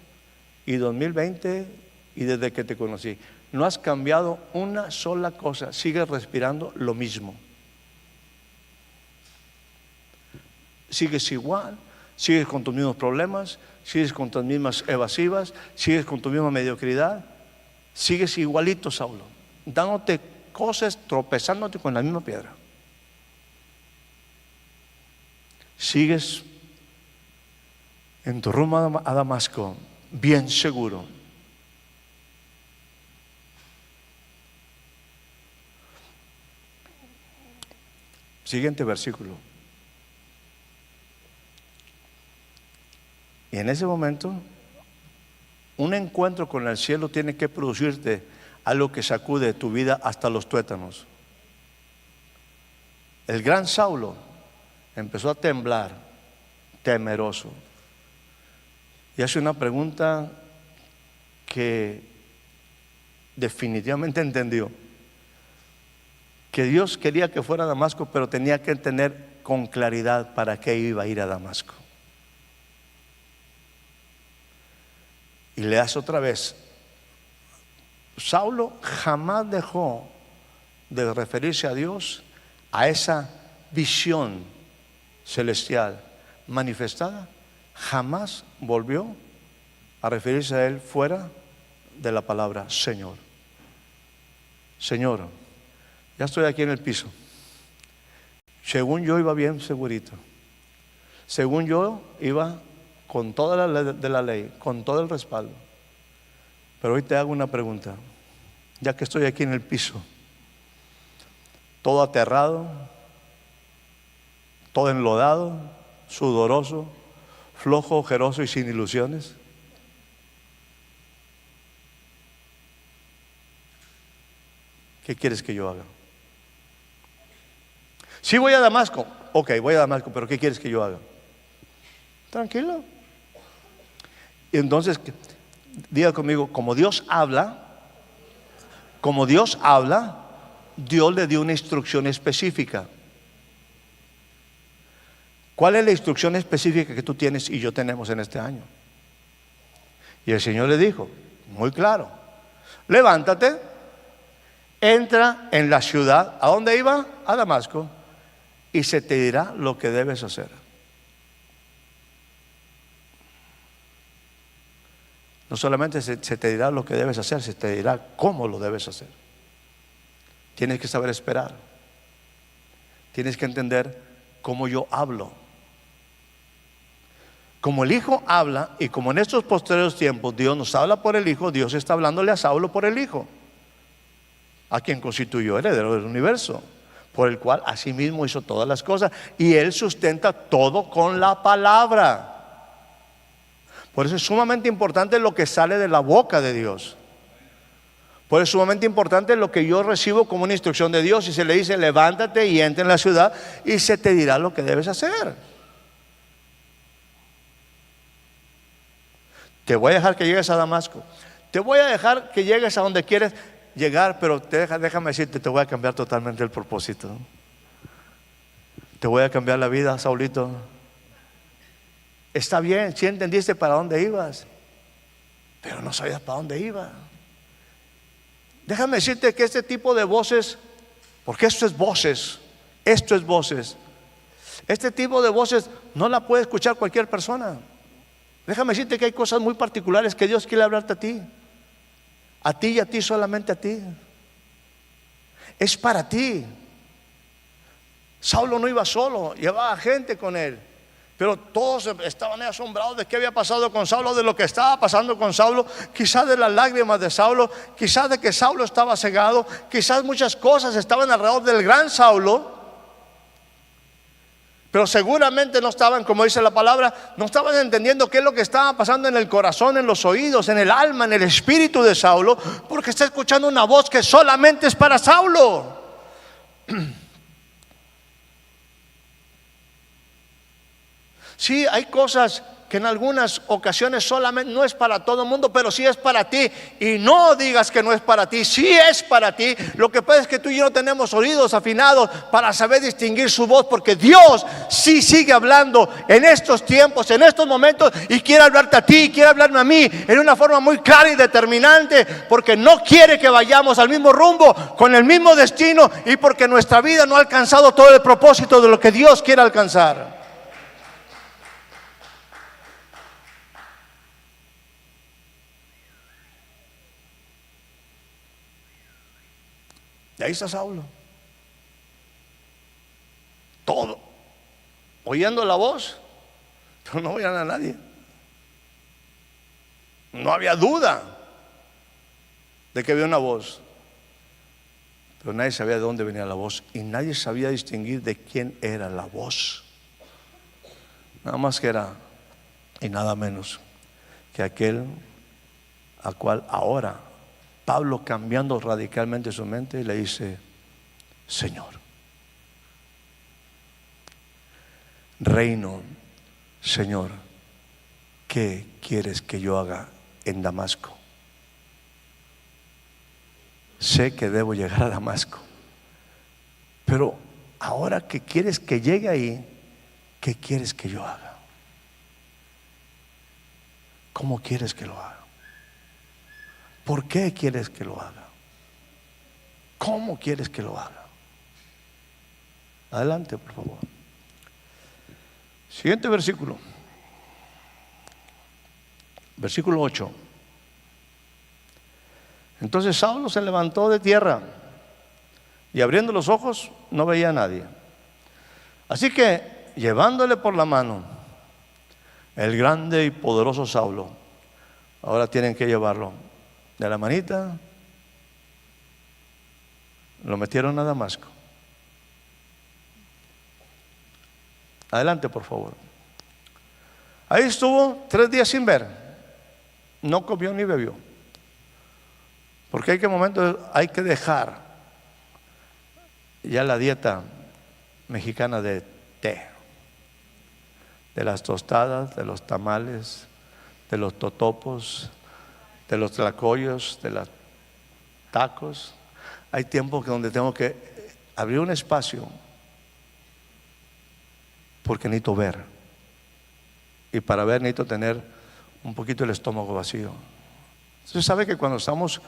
Speaker 1: y 2020 y desde que te conocí. No has cambiado una sola cosa, sigues respirando lo mismo. Sigues igual, sigues con tus mismos problemas, sigues con tus mismas evasivas, sigues con tu misma mediocridad, sigues igualito, Saulo, dándote cosas, tropezándote con la misma piedra. Sigues en tu rumbo a Damasco, bien seguro. Siguiente versículo. Y en ese momento, un encuentro con el cielo tiene que producirte algo que sacude tu vida hasta los tuétanos. El gran Saulo empezó a temblar, temeroso, y hace una pregunta que definitivamente entendió: que Dios quería que fuera a Damasco, pero tenía que entender con claridad para qué iba a ir a Damasco. Y le hace otra vez. Saulo jamás dejó de referirse a Dios, a esa visión celestial manifestada. Jamás volvió a referirse a él fuera de la palabra Señor. Señor, ya estoy aquí en el piso. Según yo iba bien segurito. Según yo iba con toda la ley de la ley, con todo el respaldo. Pero hoy te hago una pregunta, ya que estoy aquí en el piso, todo aterrado, todo enlodado, sudoroso, flojo, ojeroso y sin ilusiones. ¿Qué quieres que yo haga? Si voy a Damasco, ok, voy a Damasco, pero ¿qué quieres que yo haga? Tranquilo. Y entonces, diga conmigo, como Dios habla, Dios le dio una instrucción específica. ¿Cuál es la instrucción específica que tú tienes y yo tenemos en este año? Y el Señor le dijo, muy claro: levántate, entra en la ciudad. ¿A dónde iba? A Damasco. Y se te dirá lo que debes hacer. No solamente se te dirá lo que debes hacer, se te dirá cómo lo debes hacer. Tienes que saber esperar. Tienes que entender cómo yo hablo. Como el Hijo habla, y como en estos posteriores tiempos Dios nos habla por el Hijo, Dios está hablándole a Saulo por el Hijo, a quien constituyó heredero del universo, por el cual asimismo hizo todas las cosas, y Él sustenta todo con la palabra. Por eso es sumamente importante lo que sale de la boca de Dios. Por eso es sumamente importante lo que yo recibo como una instrucción de Dios. Y se le dice: levántate y entra en la ciudad, y se te dirá lo que debes hacer. Te voy a dejar que llegues a Damasco. Te voy a dejar que llegues a donde quieres llegar, pero déjame decirte, te voy a cambiar totalmente el propósito. Te voy a cambiar la vida, Saulito. Está bien, si entendiste para dónde ibas, pero no sabías para dónde iba. Déjame decirte que este tipo de voces, porque esto es voces, Este tipo de voces no la puede escuchar cualquier persona. Déjame decirte que hay cosas muy particulares que Dios quiere hablarte a ti y a ti, solamente a ti. Es para ti. Saulo no iba solo, llevaba gente con él, pero todos estaban asombrados de qué había pasado con Saulo, de lo que estaba pasando con Saulo, quizás de las lágrimas de Saulo, quizás de que Saulo estaba cegado, quizás muchas cosas estaban alrededor del gran Saulo, pero seguramente no estaban, como dice la palabra, no estaban entendiendo qué es lo que estaba pasando en el corazón, en los oídos, en el alma, en el espíritu de Saulo, porque está escuchando una voz que solamente es para Saulo. Sí, hay cosas que en algunas ocasiones solamente no es para todo el mundo, pero sí es para ti. Y no digas que no es para ti, sí es para ti. Lo que pasa es que tú y yo no tenemos oídos afinados para saber distinguir su voz, porque Dios sí sigue hablando en estos tiempos, en estos momentos, y quiere hablarte a ti, quiere hablarme a mí en una forma muy clara y determinante, porque no quiere que vayamos al mismo rumbo, con el mismo destino, y porque nuestra vida no ha alcanzado todo el propósito de lo que Dios quiere alcanzar. Y ahí está Saulo, todo oyendo la voz, pero no oían a nadie. No había duda de que había una voz, pero nadie sabía de dónde venía la voz, y nadie sabía distinguir de quién era la voz. Nada más que era y nada menos que aquel a cual ahora Pablo, cambiando radicalmente su mente, le dice: Señor, reino, Señor, ¿qué quieres que yo haga en Damasco? Sé que debo llegar a Damasco, pero ahora que quieres que llegue ahí, ¿qué quieres que yo haga? ¿Cómo quieres que lo haga? ¿Por qué quieres que lo haga? ¿Cómo quieres que lo haga? Adelante, por favor. Siguiente versículo. Versículo 8. Entonces Saulo se levantó de tierra y abriendo los ojos no veía a nadie. Así que, llevándole por la mano, el grande y poderoso Saulo, ahora tienen que llevarlo de la manita, lo metieron a Damasco. Adelante, por favor. Ahí estuvo 3 días sin ver, no comió ni bebió, porque hay que momentos hay que dejar ya la dieta mexicana de té, de las tostadas, de los tamales, de los totopos, de los tlacoyos, de los tacos. Hay tiempos donde tengo que abrir un espacio porque necesito ver, y para ver necesito tener un poquito el estómago vacío. Usted sabe que cuando estamos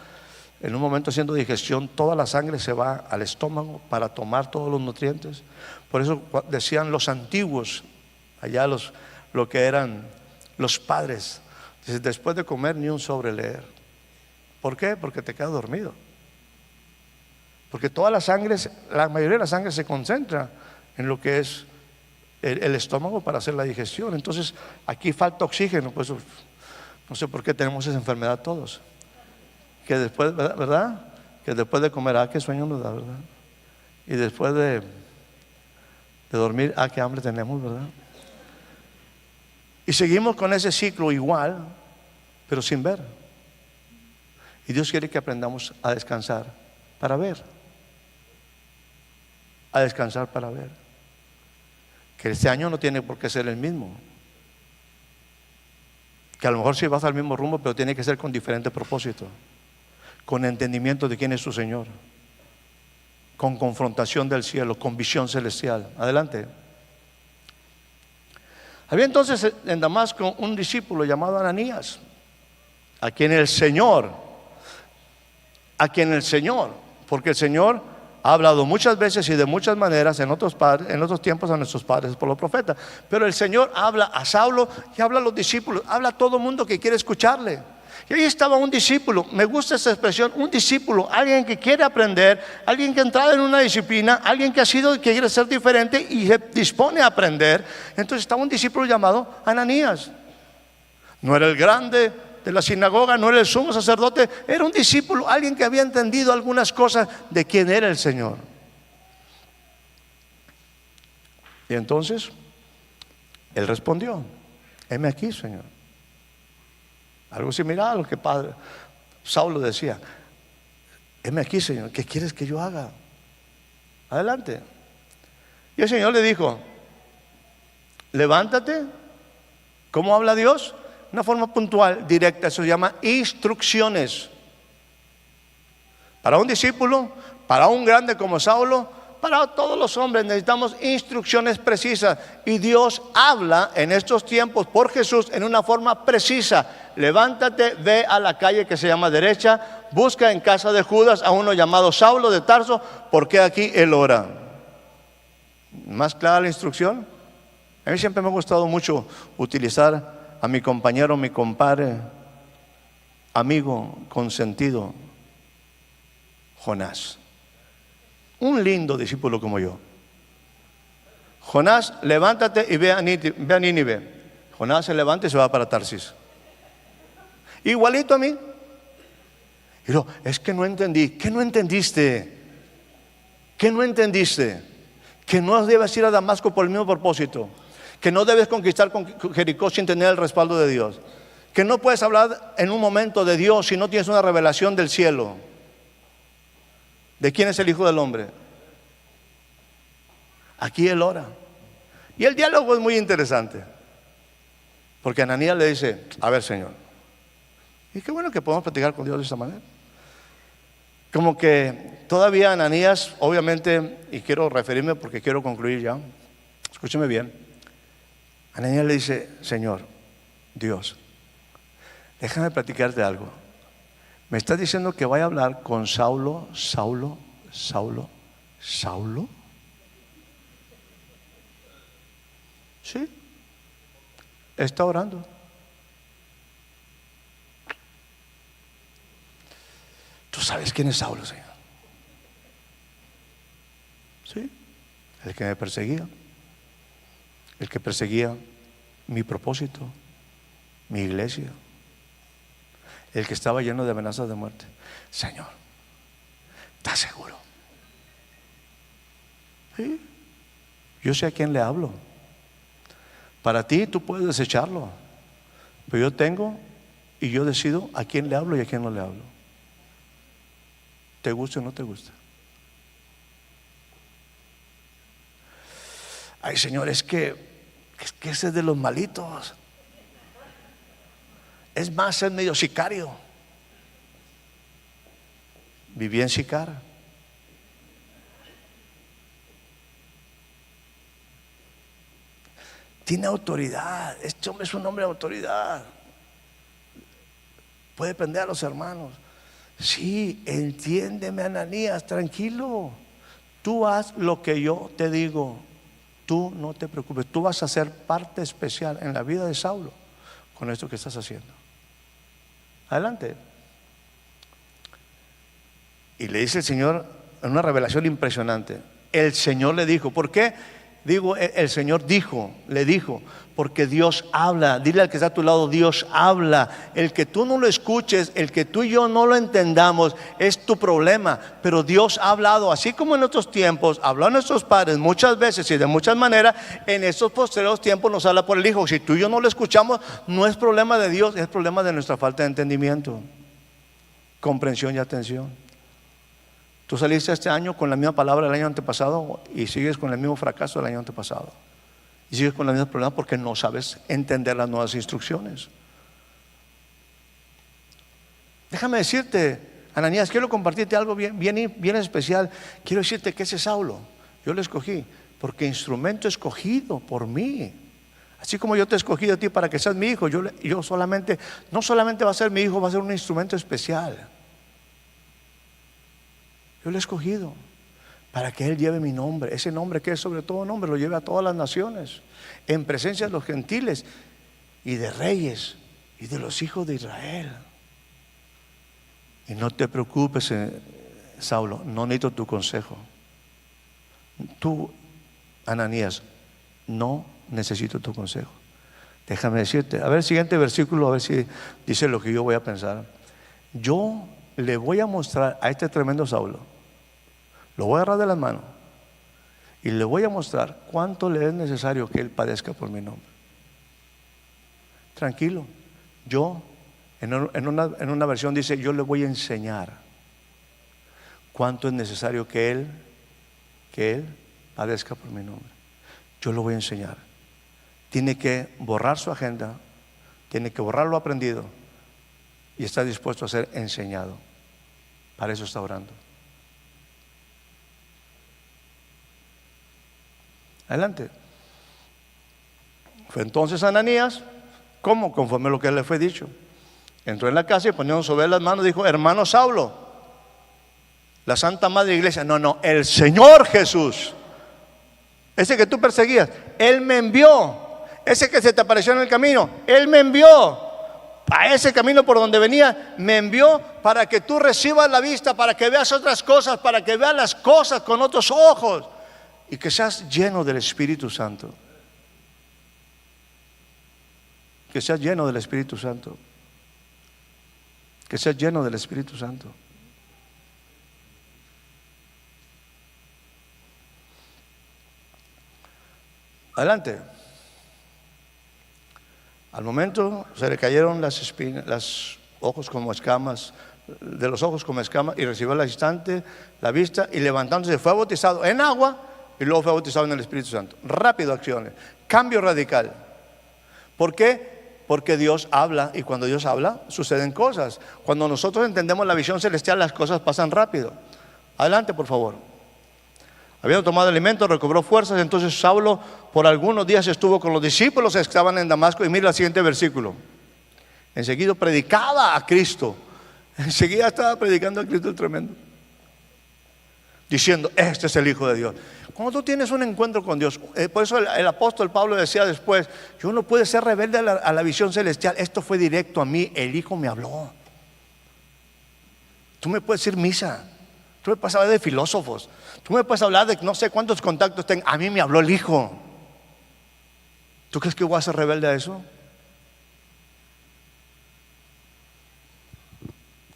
Speaker 1: en un momento haciendo digestión, toda la sangre se va al estómago para tomar todos los nutrientes. Por eso decían los antiguos, allá lo que eran los padres, después de comer ni un sobre leer. ¿Por qué? Porque te quedas dormido. Porque toda la sangre, la mayoría de la sangre se concentra en lo que es el estómago para hacer la digestión. Entonces aquí falta oxígeno, pues no sé por qué tenemos esa enfermedad todos. Que después, ¿verdad? Que después de comer, qué sueño nos da, ¿verdad? Y después de dormir, qué hambre tenemos, ¿verdad? Y seguimos con ese ciclo igual, pero sin ver. Y Dios quiere que aprendamos a descansar para ver. A descansar para ver. Que este año no tiene por qué ser el mismo. Que a lo mejor sí vas al mismo rumbo, pero tiene que ser con diferente propósito. Con entendimiento de quién es su Señor. Con confrontación del cielo, con visión celestial. Adelante. Había entonces en Damasco un discípulo llamado Ananías, a quien el Señor, porque el Señor ha hablado muchas veces y de muchas maneras en otros tiempos a nuestros padres por los profetas. Pero el Señor habla a Saulo y habla a los discípulos, habla a todo mundo que quiere escucharle. Y ahí estaba un discípulo, me gusta esa expresión, un discípulo, alguien que quiere aprender, alguien que ha entrado en una disciplina, alguien que quiere ser diferente y se dispone a aprender. Entonces estaba un discípulo llamado Ananías. No era el grande de la sinagoga, no era el sumo sacerdote, era un discípulo, alguien que había entendido algunas cosas de quién era el Señor. Y entonces él respondió: heme aquí, Señor. Algo similar a lo que Saulo decía: heme aquí, Señor, ¿qué quieres que yo haga? Adelante. Y el Señor le dijo: levántate. ¿Cómo habla Dios? Una forma puntual, directa, eso se llama instrucciones. Para un discípulo, para un grande como Saulo, para todos los hombres necesitamos instrucciones precisas. Y Dios habla en estos tiempos por Jesús en una forma precisa. Levántate, ve a la calle que se llama derecha, busca en casa de Judas a uno llamado Saulo de Tarso, porque aquí él ora. ¿Más clara la instrucción? A mí siempre me ha gustado mucho utilizar a mi compañero, mi compadre, amigo, consentido, Jonás. Un lindo discípulo como yo. Jonás, levántate y ve a Nínive. Jonás se levanta y se va para Tarsis. Igualito a mí. Y yo, es que no entendí. ¿Qué no entendiste? ¿Qué no entendiste? Que no debes ir a Damasco por el mismo propósito. Que no debes conquistar Jericó sin tener el respaldo de Dios. Que no puedes hablar en un momento de Dios si no tienes una revelación del cielo. ¿De quién es el Hijo del Hombre? Aquí él ora. Y el diálogo es muy interesante. Porque Ananías le dice: a ver, Señor. Y qué bueno que podemos platicar con Dios de esta manera. Como que todavía Ananías, obviamente, y quiero referirme porque quiero concluir ya. Escúcheme bien. Ananías le dice: Señor, Dios, déjame platicarte algo. ¿Me estás diciendo que vaya a hablar con Saulo? Sí, está orando. ¿Tú sabes quién es Saulo, Señor? Sí, el que me perseguía. El que perseguía mi propósito, mi iglesia. El que estaba lleno de amenazas de muerte. Señor, ¿estás seguro? Sí, yo sé a quién le hablo. Para ti tú puedes desecharlo, pero yo tengo y yo decido a quién le hablo y a quién no le hablo. ¿Te gusta o no te gusta? Ay, Señor, es que ese es de los malitos. Es más, es medio sicario. Vivía en Sicar. Tiene autoridad. Este hombre es un hombre de autoridad. Puede prender a los hermanos. Sí, entiéndeme, Ananías, tranquilo. Tú haz lo que yo te digo. Tú no te preocupes. Tú vas a ser parte especial en la vida de Saulo con esto que estás haciendo. Adelante. Y le dice el Señor en una revelación impresionante. El Señor le dijo. ¿Por qué? Digo, el Señor dijo, le dijo, porque Dios habla. Dile al que está a tu lado: Dios habla. El que tú no lo escuches, el que tú y yo no lo entendamos, es tu problema. Pero Dios ha hablado, así como en otros tiempos habló a nuestros padres muchas veces y de muchas maneras. En estos posteriores tiempos nos habla por el Hijo. Si tú y yo no lo escuchamos, no es problema de Dios, es problema de nuestra falta de entendimiento, comprensión y atención. Tú saliste este año con la misma palabra del año antepasado y sigues con el mismo fracaso del año antepasado. Y sigues con los mismos problemas porque no sabes entender las nuevas instrucciones. Déjame decirte, Ananías, quiero compartirte algo bien especial. Quiero decirte que ese Saulo, yo lo escogí porque instrumento escogido por mí. Así como yo te he escogido a ti para que seas mi hijo, yo solamente, no solamente va a ser mi hijo, va a ser un instrumento especial. Yo lo he escogido para que Él lleve mi nombre, ese nombre que es sobre todo nombre, lo lleve a todas las naciones, en presencia de los gentiles y de reyes y de los hijos de Israel. Y no te preocupes, Saulo, no necesito tu consejo. Tú, Ananías, no necesito tu consejo. Déjame decirte, a ver el siguiente versículo, a ver si dice lo que yo voy a pensar. Yo le voy a mostrar a este tremendo Saulo, lo voy a agarrar de las manos y le voy a mostrar cuánto le es necesario que él padezca por mi nombre. Tranquilo, yo en una versión dice, yo le voy a enseñar cuánto es necesario que él padezca por mi nombre. Yo lo voy a enseñar. Tiene que borrar su agenda, tiene que borrar lo aprendido y está dispuesto a ser enseñado. Para eso está orando. Adelante. Fue entonces Ananías, ¿cómo? Conforme a lo que le fue dicho. Entró en la casa y poniendo sobre él las manos, dijo: hermano Saulo, la Santa Madre Iglesia, no, el Señor Jesús, ese que tú perseguías, Él me envió. Ese que se te apareció en el camino, Él me envió. A ese camino por donde venía, me envió para que tú recibas la vista, para que veas otras cosas, para que veas las cosas con otros ojos y que seas lleno del Espíritu Santo. Que seas lleno del Espíritu Santo. Que seas lleno del Espíritu Santo. Adelante. Al momento se le cayeron las espinas, los ojos como escamas, de los ojos como escamas, y recibió al instante la vista, y levantándose fue bautizado en agua y luego fue bautizado en el Espíritu Santo. Rápido acciones, cambio radical. ¿Por qué? Porque Dios habla, y cuando Dios habla suceden cosas. Cuando nosotros entendemos la visión celestial, las cosas pasan rápido. Adelante, por favor. Habiendo tomado alimento, recobró fuerzas. Entonces Saulo por algunos días estuvo con los discípulos que estaban en Damasco. Y mira el siguiente versículo. Enseguida predicaba a Cristo. Enseguida estaba predicando a Cristo el tremendo, diciendo: este es el Hijo de Dios. Cuando tú tienes un encuentro con Dios, por eso el apóstol Pablo decía después: yo no puedo ser rebelde a la visión celestial. Esto fue directo a mí, el Hijo me habló. Tú me puedes decir misa, tú me puedes hablar de filósofos, tú me puedes hablar de no sé cuántos contactos tengo. A mí me habló el Hijo. ¿Tú crees que voy a ser rebelde a eso?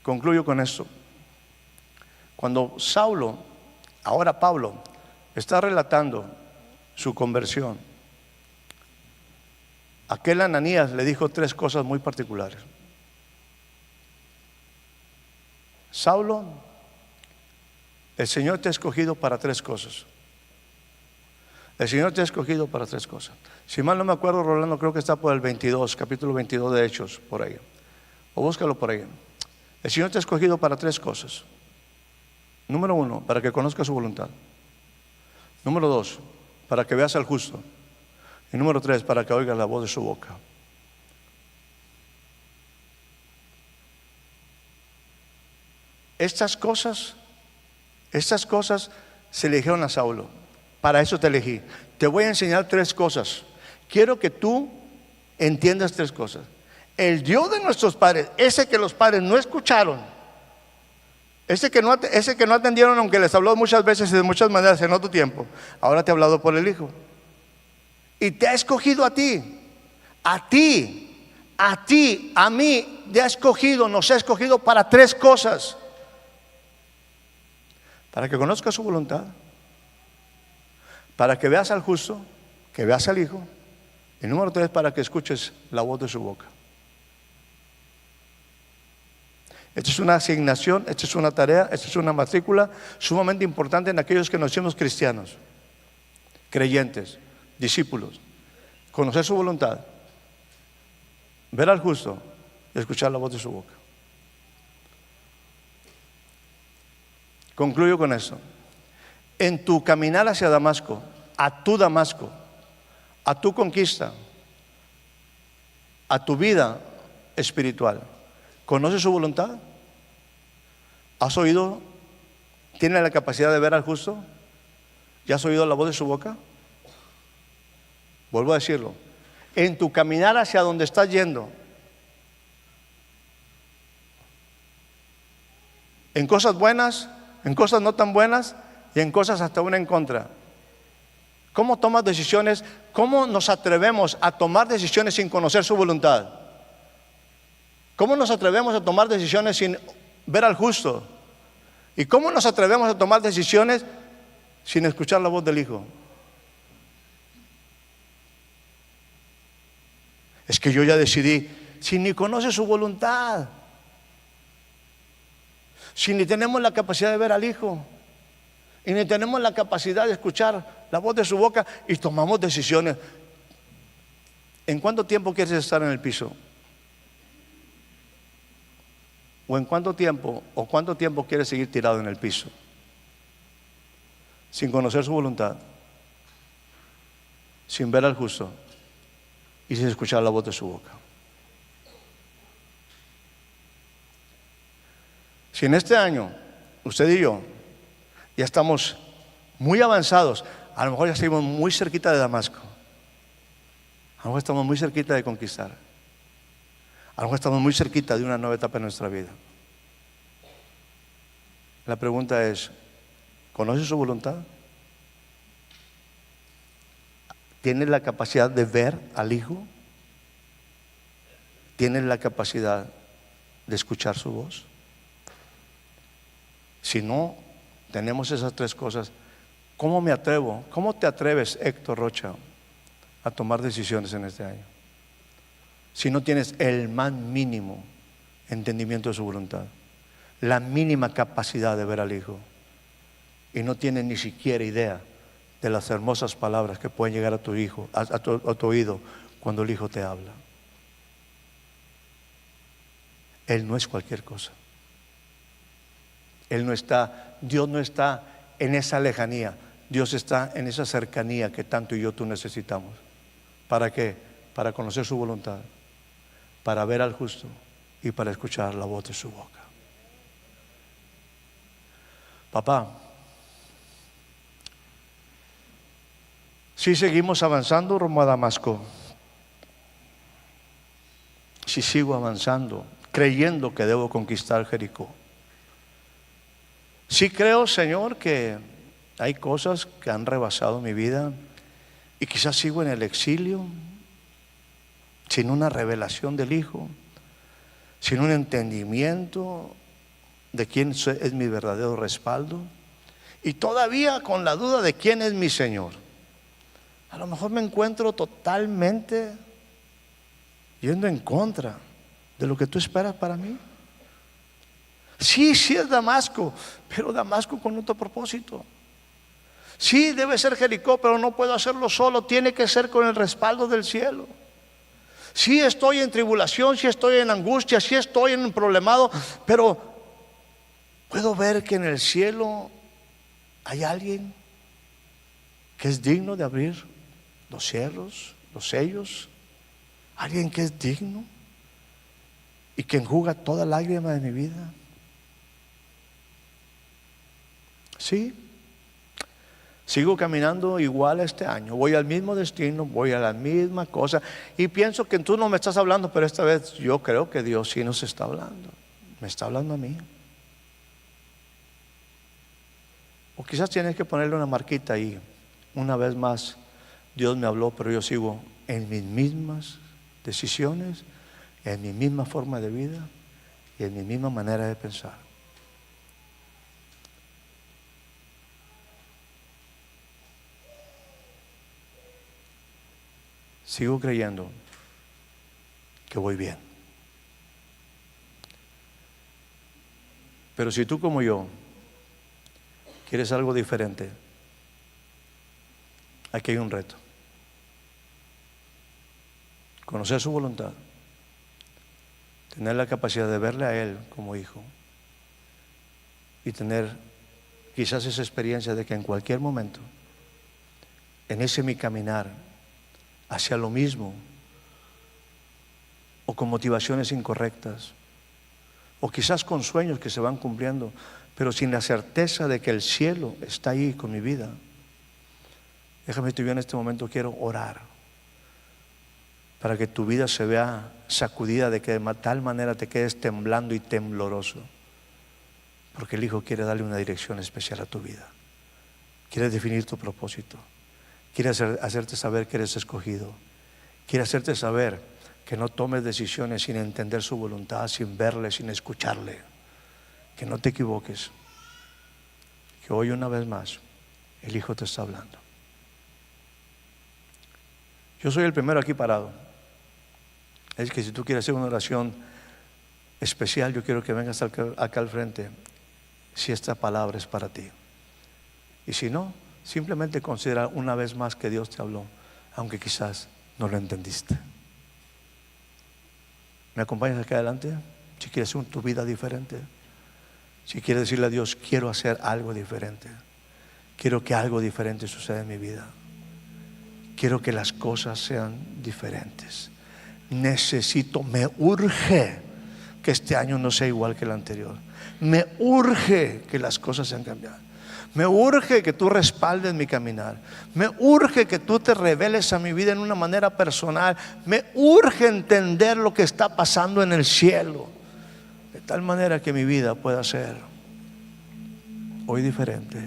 Speaker 1: Concluyo con esto. Cuando Saulo, ahora Pablo, está relatando su conversión, aquel Ananías le dijo tres cosas muy particulares. Saulo, el Señor te ha escogido para tres cosas. El Señor te ha escogido para tres cosas. Si mal no me acuerdo, Rolando, creo que está por el 22, capítulo 22 de Hechos, por ahí. O búscalo por ahí. El Señor te ha escogido para tres cosas. Número uno, para que conozcas su voluntad. Número dos, para que veas al justo. Y número tres, para que oigas la voz de su boca. Estas cosas se le dijeron a Saulo: para eso te elegí. Te voy a enseñar tres cosas. Quiero que tú entiendas tres cosas. El Dios de nuestros padres, ese que los padres no escucharon, ese que no atendieron, aunque les habló muchas veces y de muchas maneras en otro tiempo, ahora te ha hablado por el Hijo. Y te ha escogido a ti, a mí, te ha escogido, nos ha escogido para tres cosas. Para que conozcas su voluntad, para que veas al justo, que veas al Hijo, y número tres, para que escuches la voz de su boca. Esta es una asignación, esta es una tarea, esta es una matrícula sumamente importante en aquellos que nos decimos cristianos, creyentes, discípulos. Conocer su voluntad, ver al justo y escuchar la voz de su boca. Concluyo con esto. En tu caminar hacia Damasco, a tu conquista, a tu vida espiritual, ¿conoces su voluntad? ¿Has oído? ¿Tienes la capacidad de ver al justo? ¿Ya has oído la voz de su boca? Vuelvo a decirlo. En tu caminar hacia donde estás yendo, en cosas buenas, en cosas no tan buenas y en cosas hasta una en contra. ¿Cómo tomas decisiones? ¿Cómo nos atrevemos a tomar decisiones sin conocer su voluntad? ¿Cómo nos atrevemos a tomar decisiones sin ver al justo? ¿Y cómo nos atrevemos a tomar decisiones sin escuchar la voz del Hijo? Es que yo ya decidí, si ni conoce su voluntad, si ni tenemos la capacidad de ver al Hijo, y ni tenemos la capacidad de escuchar la voz de su boca, y tomamos decisiones. ¿En cuánto tiempo quieres estar en el piso? ¿O en cuánto tiempo quieres seguir tirado en el piso? Sin conocer su voluntad, sin ver al justo y sin escuchar la voz de su boca. Si en este año usted y yo ya estamos muy avanzados, a lo mejor ya estamos muy cerquita de Damasco, a lo mejor estamos muy cerquita de conquistar, a lo mejor estamos muy cerquita de una nueva etapa en nuestra vida. La pregunta es, ¿conoce su voluntad? ¿Tiene la capacidad de ver al Hijo? ¿Tiene la capacidad de escuchar su voz? Si no tenemos esas tres cosas, ¿cómo me atrevo? ¿Cómo te atreves, Héctor Rocha, a tomar decisiones en este año? Si no tienes el más mínimo entendimiento de su voluntad, la mínima capacidad de ver al Hijo, y no tienes ni siquiera idea de las hermosas palabras que pueden llegar a tu hijo, a tu oído cuando el Hijo te habla. Él no es cualquier cosa. Dios no está en esa lejanía, Dios está en esa cercanía que tanto tú necesitamos. ¿Para qué? Para conocer su voluntad, para ver al justo y para escuchar la voz de su boca. Papá, si seguimos avanzando rumbo a Damasco, si sigo avanzando creyendo que debo conquistar Jericó, sí creo, Señor, que hay cosas que han rebasado mi vida y quizás sigo en el exilio sin una revelación del Hijo, sin un entendimiento de quién es mi verdadero respaldo y todavía con la duda de quién es mi Señor. A lo mejor me encuentro totalmente yendo en contra de lo que tú esperas para mí. Sí, sí es Damasco, pero Damasco con otro propósito. Sí, debe ser Jericó, pero no puedo hacerlo solo, tiene que ser con el respaldo del cielo. Sí estoy en tribulación, sí estoy en angustia, sí estoy en un problemado, pero puedo ver que en el cielo hay alguien que es digno de abrir los cielos, los sellos, alguien que es digno y que enjuga toda lágrima de mi vida. Sí, sigo caminando igual este año, voy al mismo destino, voy a la misma cosa y pienso que tú no me estás hablando, pero esta vez yo creo que Dios sí nos está hablando, me está hablando a mí. O quizás tienes que ponerle una marquita ahí, una vez más, Dios me habló, pero yo sigo en mis mismas decisiones, en mi misma forma de vida y en mi misma manera de pensar. Sigo creyendo que voy bien. Pero si tú como yo quieres algo diferente, aquí hay un reto. Conocer su voluntad, tener la capacidad de verle a Él como hijo y tener quizás esa experiencia de que en cualquier momento, en ese mi caminar hacia lo mismo, o con motivaciones incorrectas, o quizás con sueños que se van cumpliendo, pero sin la certeza de que el cielo está ahí con mi vida, Déjame decirte, yo en este momento quiero orar para que tu vida se vea sacudida, de que de tal manera te quedes temblando y tembloroso, porque el Hijo quiere darle una dirección especial a tu vida. Quiere definir tu propósito, quiere hacerte saber que eres escogido, quiere hacerte saber que no tomes decisiones sin entender su voluntad, sin verle, sin escucharle, que no te equivoques, que hoy una vez más el Hijo te está hablando. Yo soy el primero aquí parado. Es que si tú quieres hacer una oración especial, yo quiero que vengas acá al frente, si esta palabra es para ti. Y si no, simplemente considera una vez más que Dios te habló, aunque quizás no lo entendiste. ¿Me acompañas acá adelante? Si quieres hacer tu vida diferente, si quieres decirle a Dios, quiero hacer algo diferente, quiero que algo diferente suceda en mi vida, quiero que las cosas sean diferentes. Necesito, me urge que este año no sea igual que el anterior. Me urge que las cosas sean cambiadas. Me urge que tú respaldes mi caminar. Me urge que tú te reveles a mi vida en una manera personal. Me urge entender lo que está pasando en el cielo, de tal manera que mi vida pueda ser hoy diferente.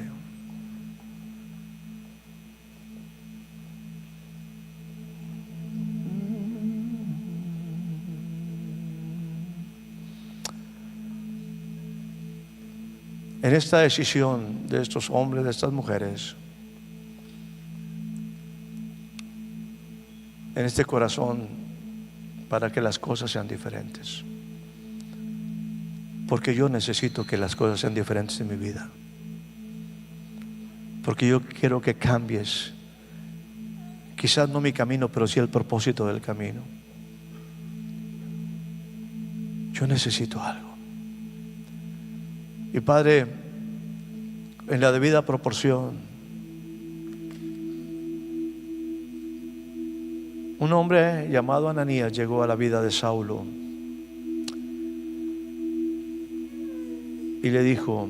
Speaker 1: En esta decisión de estos hombres, de estas mujeres, en este corazón, para que las cosas sean diferentes, porque yo necesito que las cosas sean diferentes en mi vida, porque yo quiero que cambies, quizás no mi camino, pero sí el propósito del camino. Yo necesito algo. Y Padre, en la debida proporción, un hombre llamado Ananías llegó a la vida de Saulo y le dijo: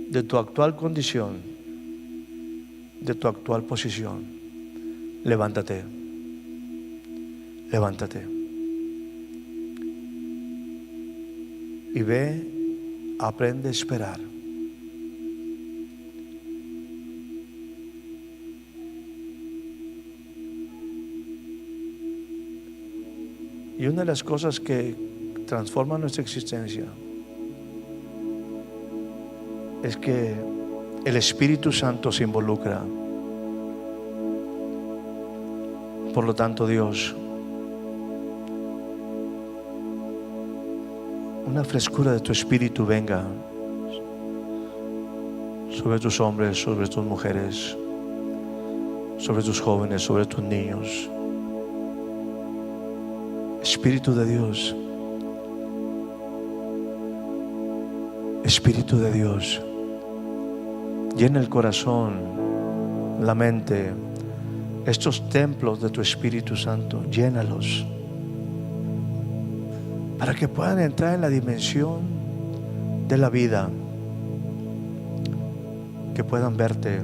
Speaker 1: de tu actual condición, de tu actual posición, levántate, levántate y ve, aprende a esperar. Y una de las cosas que transforma nuestra existencia es que el Espíritu Santo se involucra. Por lo tanto, Dios, una frescura de tu Espíritu venga sobre tus hombres, sobre tus mujeres, sobre tus jóvenes, sobre tus niños. Espíritu de Dios, Espíritu de Dios, llena el corazón, la mente, estos templos de tu Espíritu Santo, llénalos, para que puedan entrar en la dimensión de la vida, que puedan verte,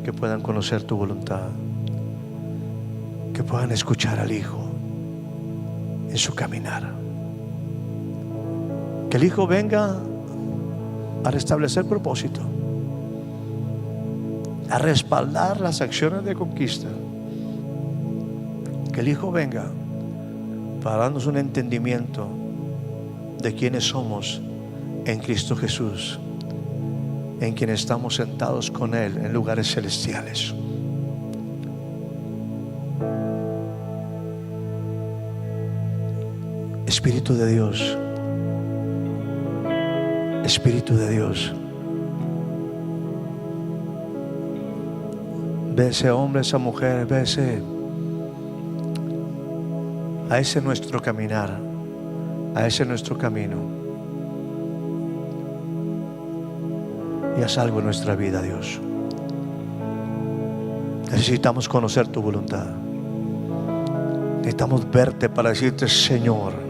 Speaker 1: que puedan conocer tu voluntad, que puedan escuchar al Hijo en su caminar. Que el Hijo venga a restablecer propósito, a respaldar las acciones de conquista. Que el Hijo venga para darnos un entendimiento de quiénes somos en Cristo Jesús, en quien estamos sentados con Él en lugares celestiales. Espíritu de Dios, Espíritu de Dios, ve ese hombre, esa mujer, ve a ese nuestro caminar, a ese nuestro camino, y haz algo en nuestra vida, Dios. Necesitamos conocer tu voluntad, necesitamos verte para decirte: Señor,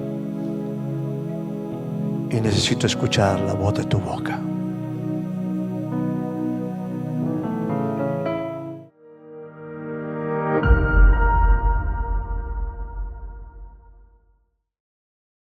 Speaker 1: y necesito escuchar la voz de tu boca.